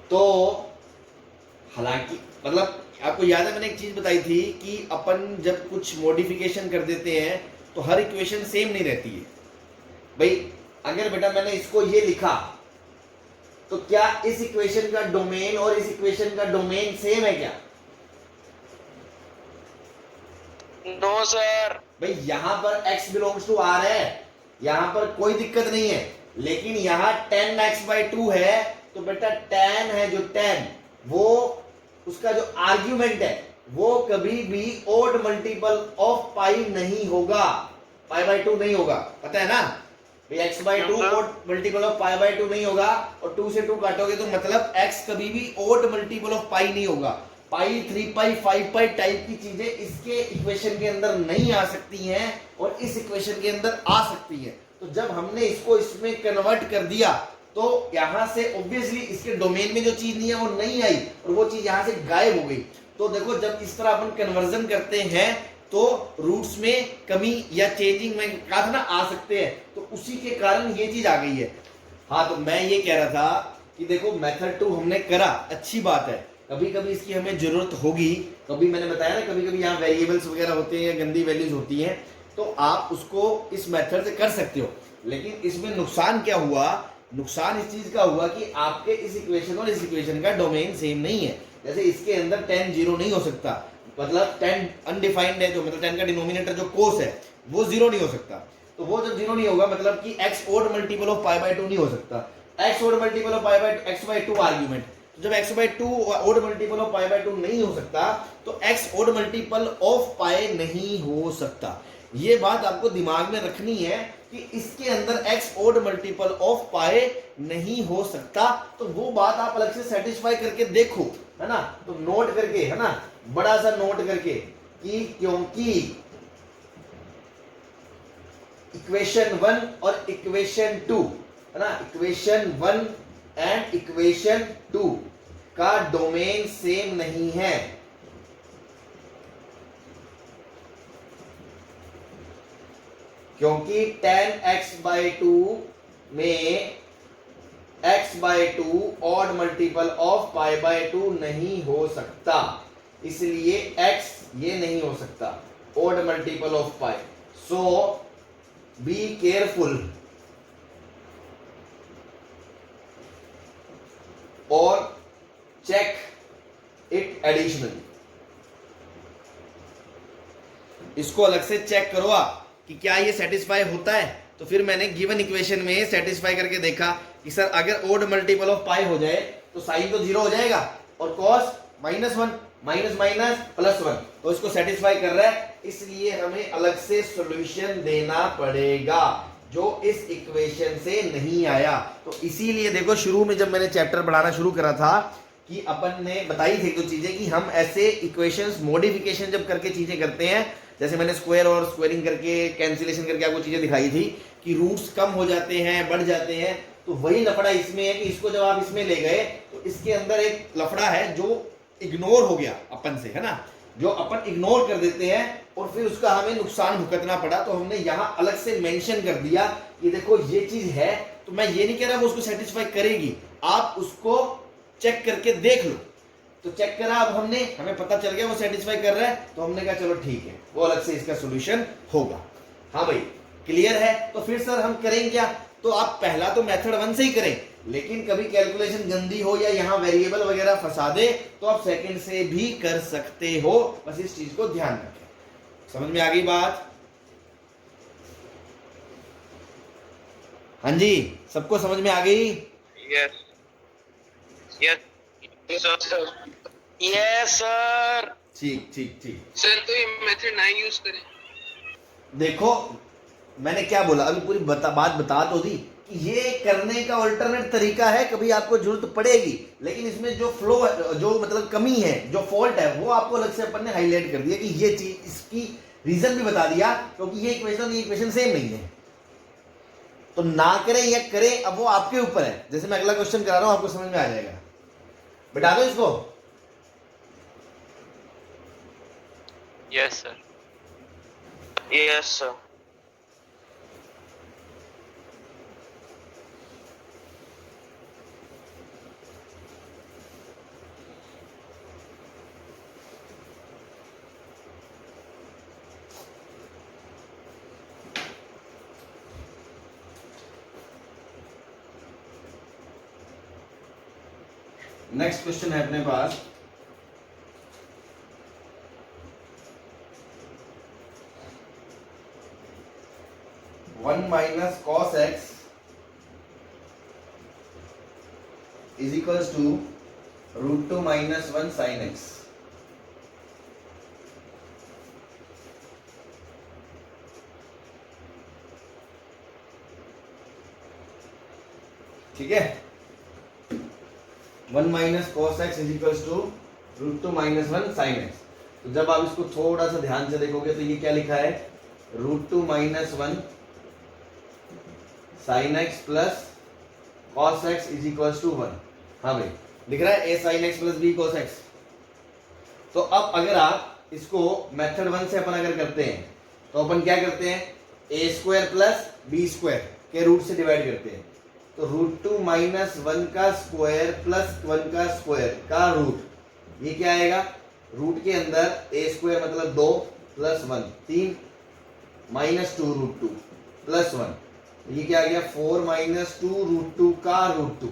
A: तो हालांकि मतलब आपको याद है मैंने एक चीज बताई थी कि अपन जब कुछ मॉडिफिकेशन कर देते हैं तो हर इक्वेशन सेम नहीं रहती है। भाई अगर बेटा मैंने इसको ये लिखा तो क्या इस इक्वेशन का डोमेन और इस इक्वेशन का डोमेन सेम है क्या?
B: No sir.
A: भाई यहां पर x बिलोंग्स टू r है, यहां पर कोई दिक्कत नहीं है, लेकिन यहां tan x बाय 2 है, तो बेटा tan है जो tan, वो उसका जो आर्ग्यूमेंट है वो कभी भी ओड मल्टीपल ऑफ पाई नहीं होगा, पाई बाय 2 नहीं होगा, पता है ना भाई x by 2 odd multiple of pi by 2 नहीं होगा, और 2 से 2 काटोगे तो मतलब x कभी भी ओड मल्टीपल ऑफ पाई नहीं होगा। पाई 3 पाई 5 पाई टाइप की चीजें इसके इक्वेशन के अंदर नहीं आ सकती हैं और इस इक्वेशन के अंदर आ सकती हैं। तो जब हमने इसको इसमें कन्वर्ट कर दिया तो यहां से ऑब्वियसली इसके डोमेन में जो चीज नहीं है वो नहीं आई और वो चीज यहां से गायब हो गई। तो देखो जब इस तरह अपन कन्वर्जन करते हैं तो रूट्स में कमी या चेंजिंग में कहा था ना आ सकते हैं, तो उसी के कारण ये चीज आ गई है। हाँ, तो मैं ये कह रहा था कि देखो मेथड 2 हमने करा, अच्छी बात है, कभी कभी इसकी हमें जरूरत होगी, कभी मैंने बताया ना कभी कभी यहाँ वेरिएबल्स वगैरह होते हैं या गंदी वैल्यूज होती हैं, तो आप उसको इस मेथड से कर सकते हो। लेकिन इसमें नुकसान क्या हुआ, नुकसान इस चीज का हुआ कि आपके इस इक्वेशन और इस इक्वेशन का डोमेन सेम नहीं है। जैसे इसके अंदर tan 0 नहीं हो सकता, मतलब tan अनडिफाइंड है, जो मतलब tan का डिनोमिनेटर जो cos है वो 0 नहीं हो सकता, तो वो जब 0 नहीं होगा मतलब कि x odd multiple of pi by 2 नहीं हो सकता, x odd multiple of pi by x by 2 argument, जब x by 2 odd multiple of pi by 2 नहीं हो सकता तो x odd multiple of pi नहीं हो सकता। ये बात आपको दिमाग में रखनी है कि इसके अंदर x odd multiple of pi नहीं हो सकता, तो वो बात आप अलग से सेटिस्फाई करके देखो, है ना, तो नोट करके, है ना, बड़ा सा नोट करके कि क्योंकि इक्वेशन 1 और इक्वेशन 2, है ना, इक्वेशन 1 एंड इक्वेशन 2 का डोमेन सेम नहीं है, क्योंकि tan x बाय 2 में x by 2 odd multiple of pi by 2 नहीं हो सकता, इसलिए x ये नहीं हो सकता odd multiple of pi. So be careful, check it additionally. इसको अलग से चेक करो आप कि क्या ये सेटिस्फाई होता है। तो फिर मैंने गिवन इक्वेशन में सेटिस्फाई करके देखा कि सर अगर ओड मल्टीपल ऑफ पाई हो जाए तो साइन तो 0 हो जाएगा और कॉस -1 माइनस माइनस +1, तो इसको सेटिस्फाई कर रहा है, इसलिए हमें अलग से सॉल्यूशन देना पड़ेगा जो इस इक्वेशन से नहीं आया। तो इसीलिए देखो शुरू में जब मैंने चैप्टर पढ़ाना शुरू करा था कि अपन ने बताई थी दो चीजें कि हम ऐसे इक्वेशंस मॉडिफिकेशन जब करके चीजें करते हैं, जैसे मैंने स्क्वायर और स्क्वायरिंग करके कैंसिलेशन करके आपको चीजें दिखाई थी कि रूट्स कम हो जाते हैं, बढ़ जाते हैं, तो वही लफड़ा इसमें है कि इसको जब आप इसमें ले गए तो इसके अंदर एक लफड़ा है जो इग्नोर हो गया अपन से, है ना, जो अपन इग्नोर कर देते हैं और फिर उसका हमें नुकसान भुगतना पड़ा। तो हमने यहाँ अलग से मेंशन कर दिया कि देखो ये चीज है, तो मैं ये नहीं कह रहा वो उसको सेटिस्फाई करेगी, आप उसको चेक करके देख लो। तो चेक करा अब हमने, हमें पता चल गया वो सेटिस्फाई कर रहा है, तो हमने कहा चलो ठीक है, वो अलग से इसका सोल्यूशन होगा। हाँ भाई क्लियर है। तो फिर सर हम करें क्या, तो आप पहला तो मेथड 1 से ही करें, लेकिन कभी कैलकुलेशन गंदी हो या यहाँ वेरिएबल वगैरह फंसा दे तो आप सेकंड से भी कर सकते हो, बस इस चीज को ध्यान रखें। समझ में आ गई बात? हाँ जी, सबको समझ में आ गई?
B: Yes sir. Yes sir.
A: ठीक ठीक ठीक।
B: सर तो ये मेथड ना यूज करें।
A: देखो मैंने क्या बोला अभी, पूरी बात बता तो दी कि ये करने का अल्टरनेट तरीका है, कभी आपको जरूरत पड़ेगी, लेकिन इसमें जो फ्लो जो मतलब कमी है, जो फॉल्ट है, वो आपको अलग से अपन ने हाईलाइट कर दिया कि ये चीज, इसकी रीजन भी बता दिया, क्योंकि ये इक्वेशन सेम नहीं है। तो ना करें या करें अब वो आपके ऊपर है। जैसे मैं अगला क्वेश्चन करा रहा हूं, आपको समझ में आ जाएगा। बता दो इसको।
B: Yes sir. Yes sir.
A: Next question है अपने पास, one minus cos x is equals to √2 minus 1 sine X. ठीक है, 1 minus cos x is equals to √2 minus 1 sine X. तो जब आप इसको थोड़ा सा ध्यान से देखोगे तो ये क्या लिखा है, √2 minus 1 sine x plus cos x is equals to 1। हाँ भाई लिख रहा है a sine x plus b cos x. तो अब अगर आप इसको मेथड 1 से अपन अगर करते हैं तो अपन क्या करते हैं, a square plus b square के रूट से डिवाइड करते हैं। तो √2 माइनस 1 का स्क्वायर प्लस 1 का स्क्वायर का रूट, ये क्या आएगा, रूट के अंदर a स्क्वायर मतलब 2 प्लस 1 3 माइनस 2 √2 प्लस 1, ये क्या आ गया 4 माइनस 2 √2 का √2।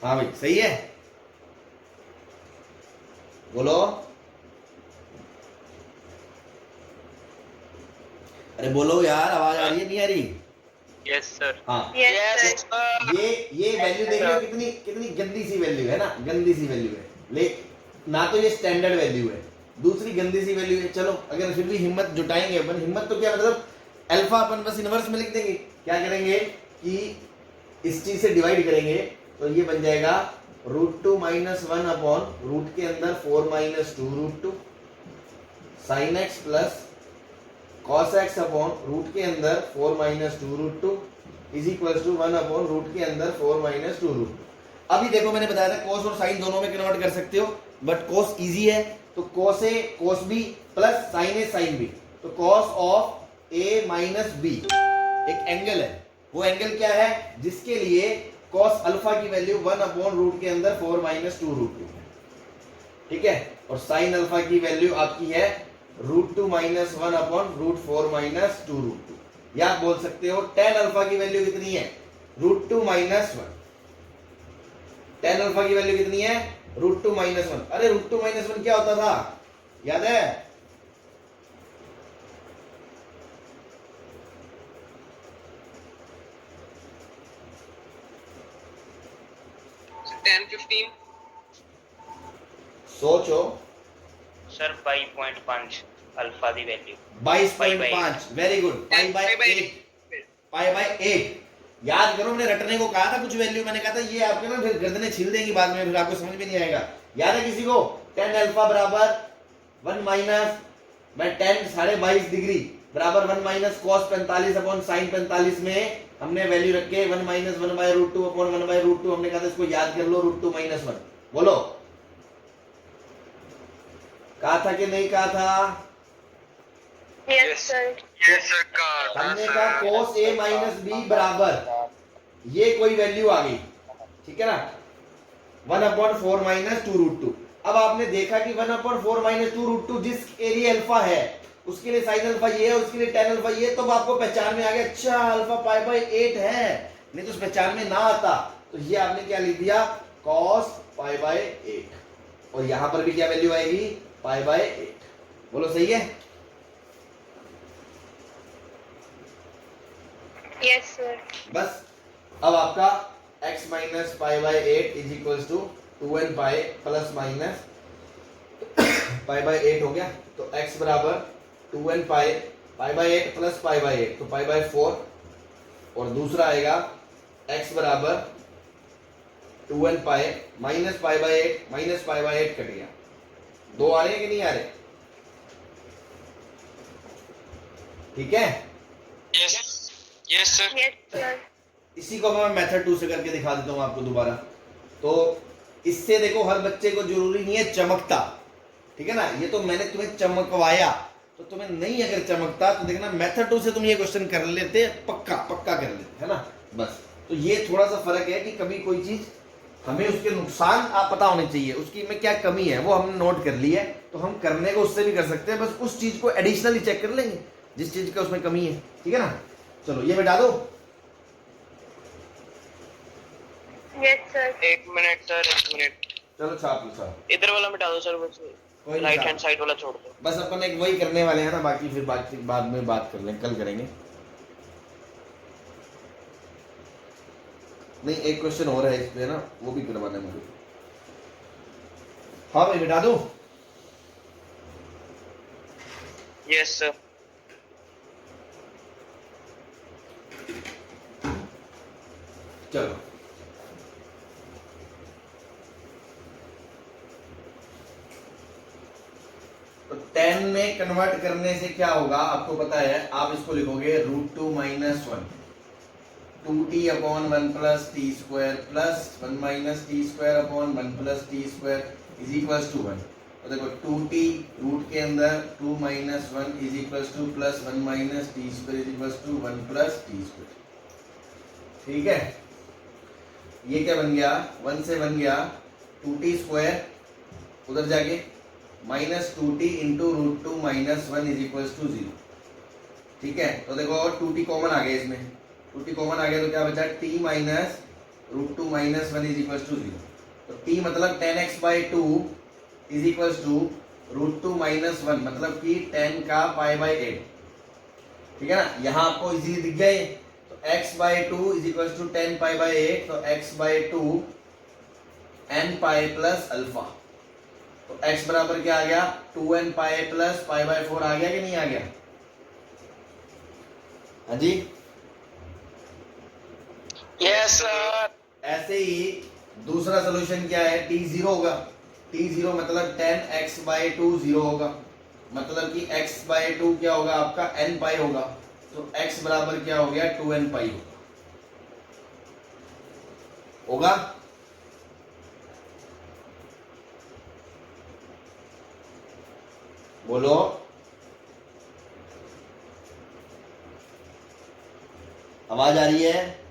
A: हाँ भाई सही है, बोलो। अरे बोलो यार, आवाज आ रही है नहीं आ रही?
B: Yes sir.
A: हाँ
C: Yes, sir.
A: ये वैल्यू देख लो कितनी कितनी गंदी सी वैल्यू है ना, गंदी सी वैल्यू है, ले ना तो ये स्टैंडर्ड वैल्यू है, दूसरी गंदी सी वैल्यू है। चलो अगर फिर भी हिम्मत जुटाएंगे अपन, हिम्मत तो क्या मतलब अल्फा अपन बस इनवर्स में लिख देंगे, क्या करेंगे कि इस चीज से डिवाइड करेंगे, तो ये बन जाएगा √2 माइनस 1 अपॉन रूट के अंदर 4 minus 2 √2 sine x plus cos x upon root के अंदर 4 minus 2 √2 is equals to 1 upon root के अंदर 4 माइनस 2 √2। अभी देखो मैंने बताया था cos और sin दोनों में कन्वर्ट कर सकते हो, बट cos इजी है, तो cos a cos b plus sin a sin b, तो cos of a minus b एक एंगल है, वो एंगल क्या है जिसके लिए cos अल्फा की वैल्यू 1 अपॉन रूट के अंदर 4 माइनस 2 √2 है। ठीक है, और sin अल्फा की वैल्यू आपकी है √2 माइनस 1 अपॉन √4 माइनस 2 √2, या आप बोल सकते हो tan अल्फा की वैल्यू कितनी है, √2 माइनस 1। टेन अल्फा की वैल्यू कितनी है? √2 - 1। अरे √2 - 1 क्या होता था, याद है?
B: टेन 15
A: सोचो।
D: Sir 22.5 alpha the value
A: 22.5, very good. Pi by 8 याद करो, मैंने रटने को कहा था कुछ वैल्यू, मैंने कहा था ये आपके ना फिर गर्दनें छील देंगी बाद में, फिर आपको समझ में नहीं आएगा। याद है किसी को? 10 अल्फा बराबर 1 माइनस बाय 10 22.5 डिग्री बराबर 1 माइनस cos 45 अपॉन sin 45 में हमने वैल्यू रखे 1 माइनस 1/√2 अपॉन 1/√2। हमने कहा था इसको याद कर लो, √2 - 1। बोलो, कहा था कि नहीं कहा था?
C: Yes, sir.
B: यस सर
A: हमने कहा cos a माइनस b बराबर ये कोई वैल्यू आ गई, ठीक है ना, 1/4 माइनस 2√2। अब आपने देखा कि 1/4 माइनस 2√2 जिस एरिया अल्फा है उसके लिए साइन अल्फा ये है, उसके लिए tan अल्फा ये, तो आपको पहचान में आ गया, अच्छा अल्फा पाई बाय 8 है। नहीं तो उस पहचान में ना आता तो ये आपने क्या लिख दिया, cos पाई बाय 8। और यहां पर भी क्या वैल्यू आएगी, पाई बाय 8। बोलो सही है?
C: Yes, sir.
A: बस अब आपका x minus pi by 8 is equal to 2n pi plus minus pi by 8 हो गया। तो x बराबर 2n पाई बाय 8 प्लस पाई बाय 8, तो पाई बाय 4। और दूसरा आएगा x बराबर 2n pi minus pi by 8 minus pi by 8 cut गया। दो आ रहे हैं कि नहीं आ रहे? ठीक है,
B: यस सर
C: Yes, sir.
A: इसी को मैं मेथड 2 से करके दिखा देता हूं आपको दोबारा। तो इससे देखो, हर बच्चे को जरूरी नहीं है चमकता, ठीक है ना, ये तो मैंने तुम्हें चमकवाया, तो तुम्हें नहीं अगर चमकता तो देखना मेथड 2 से तुम ये क्वेश्चन कर लेते, पक्का पक्का कर लेते, है ना। बस तो ये थोड़ा सा फर्क है कि कभी कोई चीज हमें उसके नुकसान आप पता होने चाहिए, उसकी में क्या कमी है वो हमने नोट कर ली है, तो हम करने को उससे भी कर सकते हैं, बस उस चीज को एडिशनली चेक कर लेंगे जिस चीज का उसमें कमी है, ठीक है ना। चलो ये मिटा दो।
C: Yes, sir.
B: एक मिनट सर, एक मिनट,
A: चलो छाप लो छाप,
B: इधर वाला मिटा दो सर, बस
A: कोई नहीं
B: राइट
A: छाप।
B: हैंड साइड वाला छोड़ दो।
A: बस अपन एक वही करने वाले हैं ना, बाकी फिर बाद में बात कर लें, कल करेंगे। नहीं एक क्वेश्चन और है इस पे ना, वो भी करवाना है मुझे। हाँ भाई मिटा दो।
B: यस सर
A: चलो तो 10 में कन्वर्ट करने से क्या होगा आपको पता है, आप इसको लिखोगे √2 - 1 2t upon 1 plus T square plus 1 minus T square upon 1 plus T square is equals to 1। तो देखो 2t रूट के अंदर 2 - 1 is equals to plus 1 minus T square is equals to 1 plus T square, ठीक है। ये क्या बन गया, 1 से बन गया 2t स्क्वायर, उधर जाके minus 2t into √2 - 1 is equals to 0, ठीक है। तो देखो 2t कॉमन आ गया, इसमें 2t कॉमन आ गया तो क्या बचा, t minus √2 - 1 is equals to 0। तो t मतलब 10x/2 इज इक्वल्स टू √2 - 1 मतलब कि 10 का पाई बाय 8, ठीक है ना। यहाँ आपको इजीली दिख गया, तो x/2 is equals to 10 pi by 8, तो x/2 n pi plus alpha. तो x बराबर क्या आ गया, 2n pi plus pi bye 4 आ गया कि नहीं आ गया? हाँ जी,
B: यस सर।
A: ऐसे ही दूसरा सोल्यूशन क्या है, t 0 होगा, t 0 मतलब 10x/2 0 होगा, मतलब कि x/2 क्या होगा आपका n पाई होगा, तो x बराबर क्या हो गया, 2n पाई होगा। बोलो, आवाज आ रही है?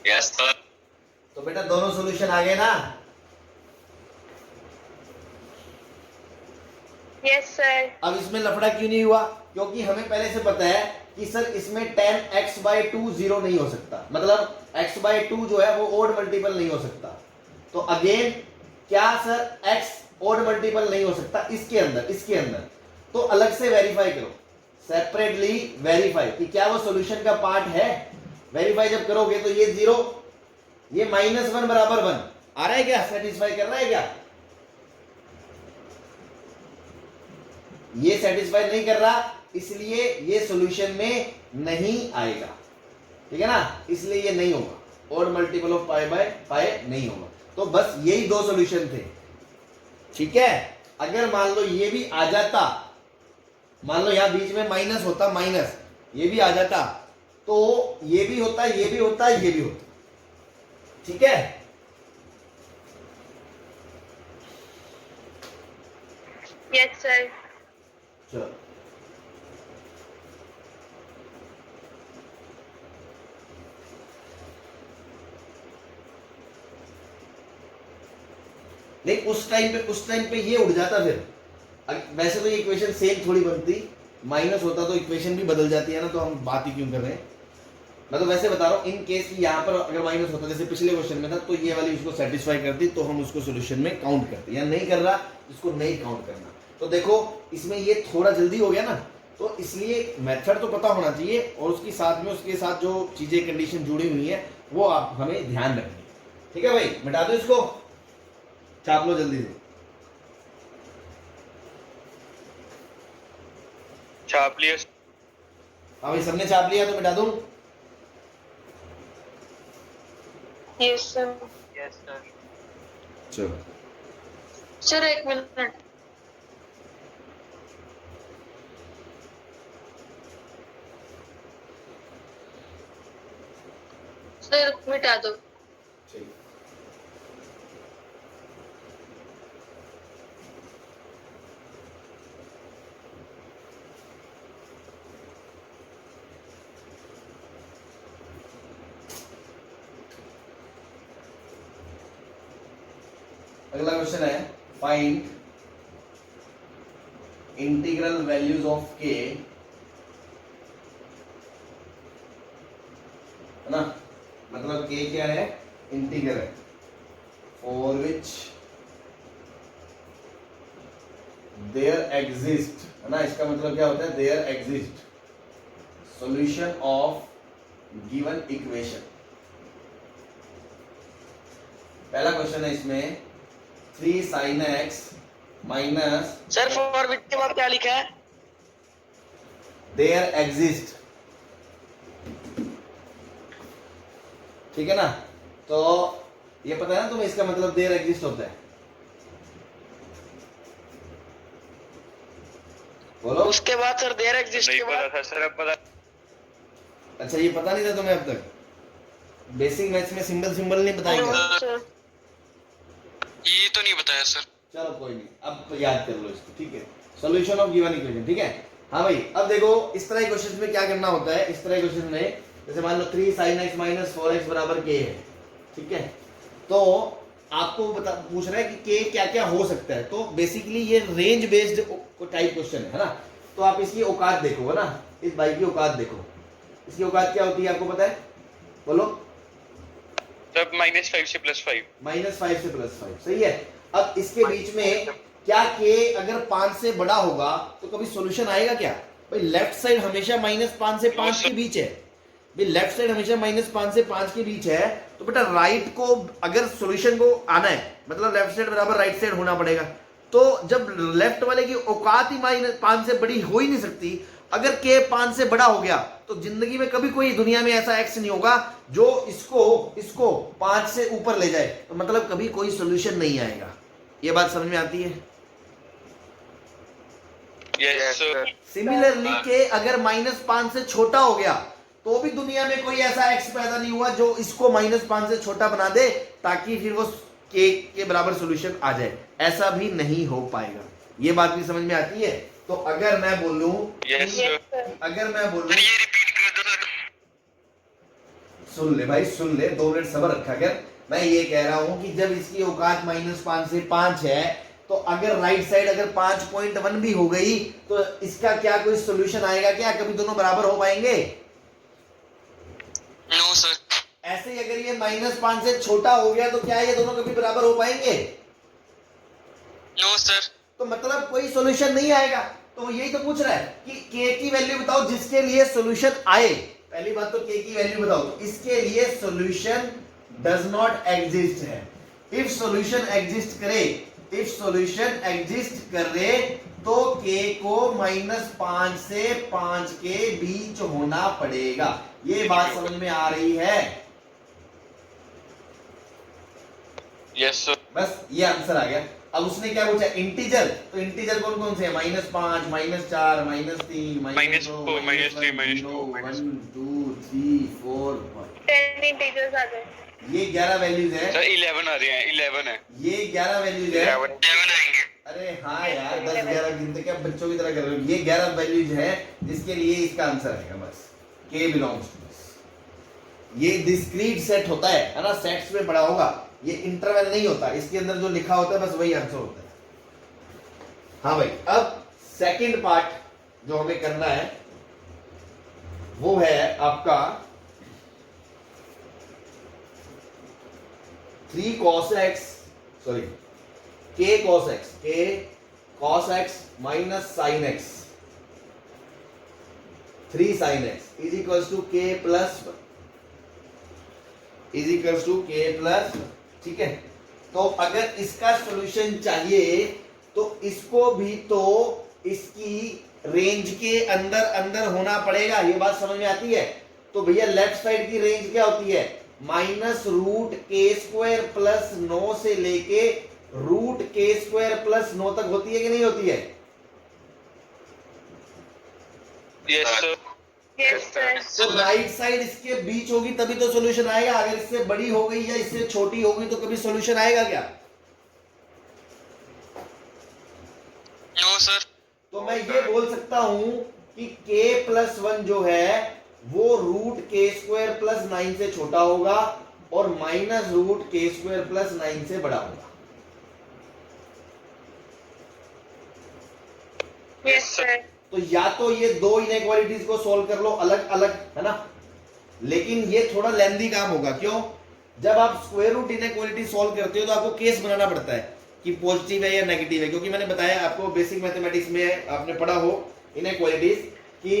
B: Yes sir.
A: तो बेटा दोनों सॉल्यूशन आ गए ना।
C: Yes, sir.
A: अब इसमें लफड़ा क्यों नहीं हुआ, क्योंकि हमें पहले से पता है कि सर इसमें 10x/2 0 नहीं हो सकता, मतलब x बाय 2 जो है वो ओड मल्टीपल नहीं हो सकता। तो अगेन क्या सर x ओड मल्टीपल नहीं हो सकता इसके अंदर, तो अलग से वेरीफाई करो, सेपरेटली वेरीफाई कि क्या वो सॉल्यूशन का पार्ट है। वेरीफाई जब करोगे तो ये 0, ये -1 बराबर 1 आ रहा है क्या, सेटिस्फाई कर रहा है क्या? ये सेटिस्फाई नहीं कर रहा, इसलिए ये सॉल्यूशन में नहीं आएगा, ठीक है ना, इसलिए ये नहीं होगा, odd multiple of pi by pi नहीं होगा। तो बस यही दो सॉल्यूशन थे, ठीक है। अगर मान लो ये भी आ जाता, मान लो यहां बीच में माइनस होता, माइनस ये भी आ जाता, तो ये भी होता, ये भी होता, ये भी होता, ठीक है।
C: Yes, sir.
A: चलो नहीं, उस टाइम पे ये उड़ जाता फिर। वैसे तो ये इक्वेशन सेम थोड़ी बनती, माइनस होता तो इक्वेशन भी बदल जाती है ना, तो हम बात ही क्यों कर रहे हैं। मैं तो वैसे बता रहा हूं, इन केस की यहाँ पर अगर माइनस होता जैसे पिछले क्वेश्चन में था, तो ये वाली उसको सेटिस्फाई करती, तो हम उसको सॉल्यूशन में काउंट करते, या नहीं कर रहा इसको नहीं काउंट करना। तो देखो इसमें ये थोड़ा जल्दी हो गया ना, तो इसलिए मेथड तो पता होना चाहिए, और उसके साथ जो चीजें कंडीशन जुड़ी हुई है वो आप हमें ध्यान रखनी, ठीक है भाई। मिटा दो इसको, छाप लो जल्दी से।
B: छाप लिया।
A: हाँ भाई, सबने छाप लिया तो मिटा दूं।
C: Yes, sir.
D: Yes, sir.
A: चलो
C: Sir, एक मिनट। सर मिटा दो।
A: ठीक। अगला क्वेश्चन है, फाइंड इंटीग्रल वैल्यूज ऑफ के, है ना, मतलब के क्या है, इंटीग्रल है, फॉर विच देयर एग्जिस्ट, है ना, इसका मतलब क्या होता है, there exist solution of given equation. पहला क्वेश्चन है इसमें 3 sin x minus,
B: sir for which के बाद क्या लिखा है?
A: देयर एग्जिस्ट, ठीक है ना। तो ये पता है ना तुम्हें, इसका मतलब देयर एग्जिस्ट होता है, बोलो।
B: उसके बाद सर देयर एग्जिस्ट के बाद था सर, अब पता।
A: अच्छा, ये पता नहीं था तुम्हें अब तक? बेसिक मैथ्स में सिंबल नहीं बताएंगे?
C: No, sir.
B: ये तो नहीं बताया सर।
A: चलो कोई नहीं, अब याद कर लो इसको, ठीक है। सॉल्यूशन ऑफ गिवन इक्वेशन, ठीक है। हाँ भाई, अब देखो इस तरह क्वेश्चन में क्या करना होता है, इस तरह क्वेश्चन में जैसे मान लो 3 sin x माइनस 4x बराबर k है, ठीक है। तो आपको पूछ रहा है कि k क्या क्या हो सकता है, तो बेसिकली ये रेंज बेस्ड टाइप क्वेश्चन है ना। तो आप इसकी औकात देखो, है ना, इस भाई की औकात देखो, इसकी औकात क्या होती है आपको पता है, बोलो।
B: तब -5 से +5।
A: -5 से +5, सही है। अब इसके बीच में क्या k अगर 5 से बड़ा होगा तो कभी सॉल्यूशन आएगा क्या? भाई लेफ्ट साइड हमेशा -5 से 5 के बीच है, भाई लेफ्ट साइड हमेशा -5 से 5 के बीच है, तो बेटा राइट को अगर सॉल्यूशन को आना है, मतलब लेफ्ट साइड बराबर राइट साइड होना पड़ेगा। तो जब लेफ्ट वाले की औकात ही -5 से बड़ी हो ही नहीं सकती, अगर k 5 से बड़ा हो गया तो जिंदगी में कभी कोई दुनिया में ऐसा x नहीं होगा जो इसको 5 से ऊपर ले जाए, तो मतलब कभी कोई सॉल्यूशन नहीं आएगा। ये बात समझ में आती है?
B: Yes sir.
A: सिमिलरली के अगर -5 से छोटा हो गया तो भी दुनिया में कोई ऐसा x पैदा नहीं हुआ जो इसको -5 से छोटा बना दे ताकि फिर वो k के बराबर सॉल्यूशन आ जाए, ऐसा भी नहीं हो पाएगा। ये बात भी समझ में आती है? तो अगर मैं बोलूं,
B: यस
C: Yes, sir.
A: अगर मैं बोलूं,
B: ये रिपीट कर दो।
A: सुन ले भाई, सुन ले, 2 मिनट सब्र रखा कर। मैं ये कह रहा हूं कि जब इसकी औकात -5 से 5 है, तो अगर राइट साइड अगर 5.1 भी हो गई तो इसका क्या कोई सॉल्यूशन आएगा क्या? कभी दोनों बराबर हो पाएंगे?
B: No sir.
A: ऐसे ही अगर ये -5 से छोटा हो गया तो क्या ये दोनों कभी बराबर हो पाएंगे?
B: No sir.
A: तो मतलब कोई सॉल्यूशन नहीं आएगा। तो वो यही तो पूछ रहा है कि k की वैल्यू बताओ जिसके लिए सॉल्यूशन आए। पहली बात तो k की वैल्यू बताओ, तो इसके लिए सॉल्यूशन डज नॉट एग्जिस्ट है। इफ सॉल्यूशन एग्जिस्ट करे, इफ सॉल्यूशन एग्जिस्ट करे तो k को -5 से 5 के बीच होना पड़ेगा। ये बात समझ में आ रही है?
B: Yes sir.
A: बस ये आंसर आ गया। अब उसने क्या पूछा? इंटीजर। तो इंटीजर कौन कौन से हैं? -5, -4, -3, -2,
B: -4, -3, -2,
A: 1 2 3 4 5
C: 10 इंटीजर्स आ गए।
A: ये 11 वैल्यूज है।
B: सर 11 आ रहे हैं, 11 है।
A: ये 11 वैल्यूज है।
B: 11 आएंगे।
A: अरे हाँ यार, 10 11 गिनते क्या बच्चों की तरह कर रहे हो? ये 11 वैल्यूज है जिसके लिए इसका आंसर आएगा। बस k बिलोंग्स टू दिस। ये डिस्क्रीट सेट होता है ना, सेट्स में बड़ा होगा, ये इंटरवल नहीं होता। इसके अंदर जो लिखा होता है बस वही आंसर होता है। हाँ भाई, अब सेकंड पार्ट जो हमें करना है वो है आपका 3 cos x, sorry k cos x minus sin x, 3 sin x is equals to k plus 1, is equals to k plus 1। ठीक है, तो अगर इसका सॉल्यूशन चाहिए तो इसको भी तो इसकी रेंज के अंदर अंदर होना पड़ेगा। ये बात समझ में आती है? तो भैया लेफ्ट साइड की रेंज क्या होती है? -√k² प्लस 9 से लेके √k² प्लस 9 तक होती है कि नहीं होती है?
B: Yes sir.
C: Yes sir.
A: तो राइट साइड इसके बीच होगी तभी तो सॉल्यूशन आएगा। अगर इससे बड़ी हो गई या इससे छोटी हो गई तो कभी सॉल्यूशन आएगा क्या?
B: No sir.
A: तो मैं ये बोल सकता हूं कि k प्लस 1 जो है वो √k² प्लस 9 से छोटा होगा और -√k² प्लस 9 से बड़ा होगा।
C: Yes sir.
A: तो या तो ये दो इनइक्वालिटीज को सॉल्व कर लो अलग अलग, है ना, लेकिन ये थोड़ा लेंथी काम होगा। क्यों? जब आप स्क्वायर रूट इनइक्वालिटी सॉल्व करते हो तो आपको केस बनाना पड़ता है कि पॉजिटिव है या नेगेटिव है। क्योंकि मैंने बताया आपको बेसिक मैथमेटिक्स में आपने पढ़ा हो इनइक्वालिटीज कि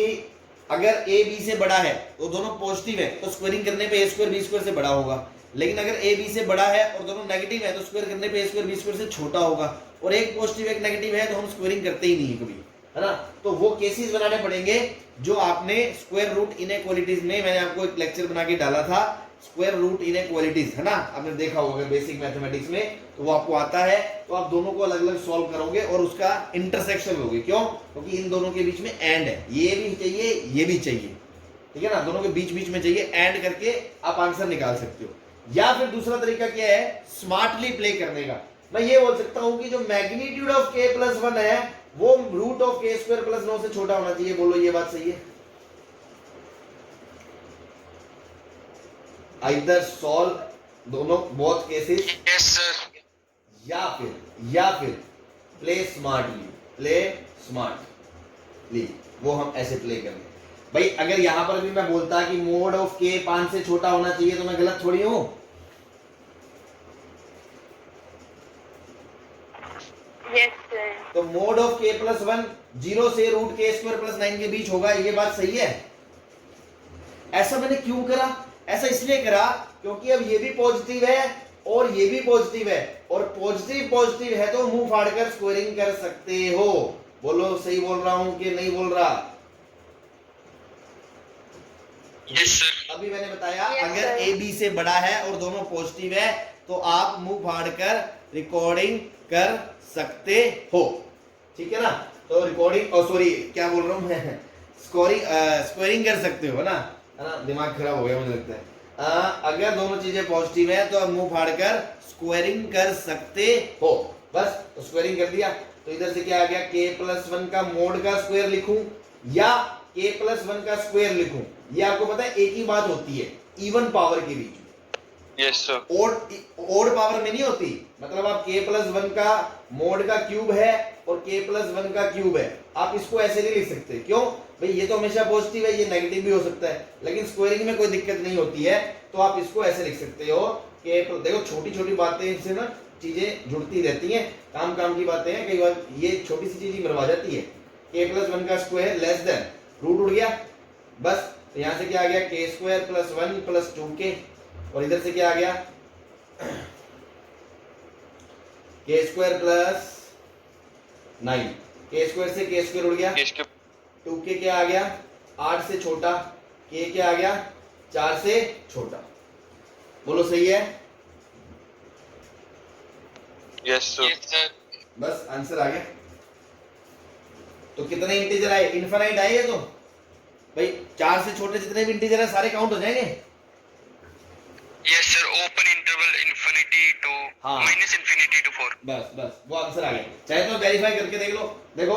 A: अगर a b से बड़ा है तो दोनों पॉजिटिव है तो स्क्वायरिंग करने पे a² b² से बड़ा होगा। लेकिन अगर a b से बड़ा है और दोनों नेगेटिव है तो स्क्वायर करने पे a² b² से छोटा होगा। और एक पॉजिटिव एक नेगेटिव है तो हम स्क्वायरिंग करते ही नहीं है कभी, है ना। तो वो केसेस बनाने पड़ेंगे जो आपने स्क्वायर रूट इनइक्वालिटीज में, मैंने आपको एक लेक्चर बना के डाला था स्क्वायर रूट इनइक्वालिटीज, है ना, आपने देखा होगा बेसिक मैथमेटिक्स में, तो वो आपको आता है। तो आप दोनों को अलग अलग सॉल्व करोगे और उसका इंटरसेक्शन होगी। क्यों? क्योंकि इन दोनों के बीच में एंड है, ये भी चाहिए ये भी चाहिए, ठीक है ना, दोनों के बीच बीच में चाहिए, एंड करके आप आंसर निकाल सकते हो। या फिर दूसरा तरीका क्या है स्मार्टली प्ले करने का। मैं ये बोल सकता हूं कि जो मैग्नीट्यूड ऑफ k प्लस 1 है वो √k² प्लस 9 से छोटा होना चाहिए। बोलो ये बात सही है? आइदर सॉल्व दोनों बोथ केसेस,
B: यस सर।
A: या फिर प्ले स्मार्टली, वो हम ऐसे प्ले करेंगे। भाई अगर यहां पर भी मैं बोलता कि मोड ऑफ k 5 से छोटा होना चाहिए तो मैं गलत थोड़ी हूं?
C: Yes sir.
A: तो मोड ऑफ k प्लस 1 0 से √k² प्लस 9 के बीच होगा। ये बात सही है? ऐसा मैंने क्यों करा? ऐसा इसलिए करा क्योंकि अब ये भी पॉजिटिव है और ये भी पॉजिटिव है, और पॉजिटिव है तो मुंह फाड़कर स्क्वायरिंग कर सकते हो। बोलो सही बोल रहा हूं कि नहीं बोल रहा?
B: Yes sir.
A: अभी मैंने बताया
C: Yes,
A: अगर
C: sir.
A: a b से बड़ा है और दोनों पॉजिटिव है तो आप मुंह फाड़कर रिकॉर्डिंग कर सकते हो, ठीक है ना। तो रिकॉर्डिंग, सॉरी क्या बोल रहा हूं मैं, स्क्वायरिंग कर सकते हो, है ना, दिमाग खराब हो गया मुझे लगता है। अगर दोनों चीजें पॉजिटिव है तो आप मुंह फाड़कर स्क्वायरिंग कर सकते हो। बस तो स्क्वायरिंग कर दिया तो इधर से क्या आ गया, k प्लस 1 का मोड का स्क्वायर लिखूं या k प्लस 1 का स्क्वायर लिखूं, ये आपको पता है एक ही बात होती है इवन पावर के बीच में।
B: Yes, sir.
A: ओड पावर में नहीं होती, मतलब आप k+1 का मोड का क्यूब है और k+1 का क्यूब है, आप इसको ऐसे नहीं लिख सकते। क्यों भाई, ये तो हमेशा पॉजिटिव है, ये नेगेटिव भी हो सकता है, लेकिन स्क्वायरिंग में कोई दिक्कत नहीं होती है, तो आप इसको ऐसे लिख सकते हो कि देखो छोटी छोटी बातें इससे ना चीजें जुड़ती रहती हैं, काम काम की बातें हैं, कई बार ये छोटी सी चीज ही मरवा जाती है। k+1 का स्क्वायर लेस देन रूट उड़ गया बस, तो यहां से क्या आ गया k² + 1 + 2k, और इधर से क्या आ गया k² + 9, k² से k² उड़ गया,
B: Yes,
A: 2k क्या आ गया 8 से छोटा, k क्या आ गया 4 से छोटा। बोलो सही है?
B: yes, sir. Yes, sir.
A: बस आंसर आ गया। तो कितने इंटीजर आए? इनफाइनाइट आए ये तो भाई, 4 से छोटे जितने भी इंटीजर है सारे काउंट हो जाएंगे।
B: Yes, sir. Open interval infinity to
A: हाँ।
B: -infinity to 4.
A: बस बस वो आंसर आ गया। चाहे तो वेरीफाई करके देख लो। देखो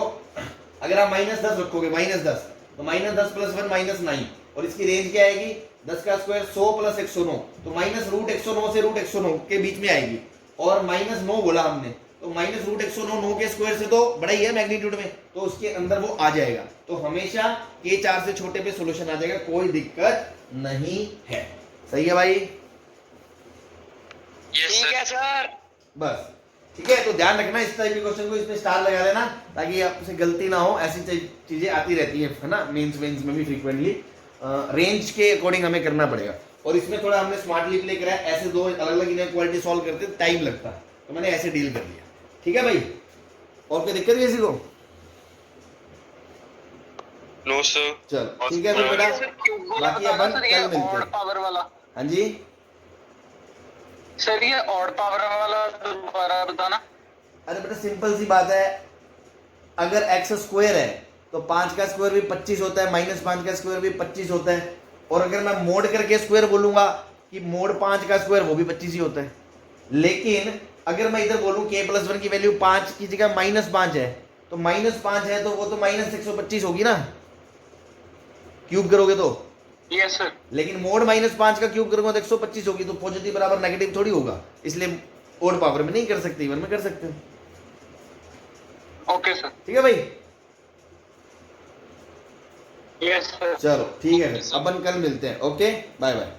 A: अगर आप -10 रखोगे, -10 तो -10 + 1 -9, और इसकी रेंज क्या आएगी 10 का स्क्वायर 100 + 109, तो -√109 से √109 के बीच में आएगी, और -9 बोला हमने, तो -√109 9 के स्क्वायर से तो बड़ा ही है मैग्नीट्यूड में, तो उसके अंदर वो आ जाएगा। तो हमेशा k 4 से छोटे पे सोल्यूशन आ जाएगा, कोई दिक्कत नहीं है। सही है भाई?
B: Yes, sir.
D: सर।
A: बस ठीक है, तो ध्यान रखना इस टाइप के क्वेश्चन को इसमें स्टार लगा देना, ताकि आपसे गलती ना हो। ऐसी चीजें आती रहती है ना, मेंस में भी फ्रीक्वेंटली, रेंज के अकॉर्डिंग हमें करना पड़ेगा। और इसमें थोड़ा हमने स्मार्टली प्ले करा है, ऐसे दो अलग अलग इनइक्वालिटी सॉल्व करते टाइम लगता है, तो मैंने ऐसे डील कर लिया। ठीक है भाई, और कोई दिक्कत किसी को?
B: No, sir.
A: चलो ठीक है, तो बेटा बाकी अपन कल मिलते हैं।
E: पावर वाला
A: हाँ जी
E: सर, ये ऑड पावर वाला दोबारा बताना।
A: अरे बेटा सिंपल सी बात है, अगर x स्क्वायर है तो 5 का स्क्वायर भी 25 होता है, -5 का स्क्वायर भी 25 होता है, और अगर मैं मोड करके स्क्वायर बोलूंगा कि मोड 5 का स्क्वायर, वो भी 25 ही होता है। लेकिन अगर मैं इधर बोलूं k+1 की वैल्यू 5 की जगह -5 है, तो -5 है तो वो तो -125 होगी ना, क्यूब करोगे तो।
E: Yes sir.
A: लेकिन मोड -5 का क्यूब करूंगा तो 125 होगी, तो पॉजिटिव बराबर नेगेटिव थोड़ी होगा, इसलिए ओड पावर में नहीं कर सकते, इवन में कर सकते हैं।
E: Okay sir.
A: ठीक है भाई?
E: Yes sir.
A: चलो ठीक है, अपन कल मिलते हैं। Okay bye bye.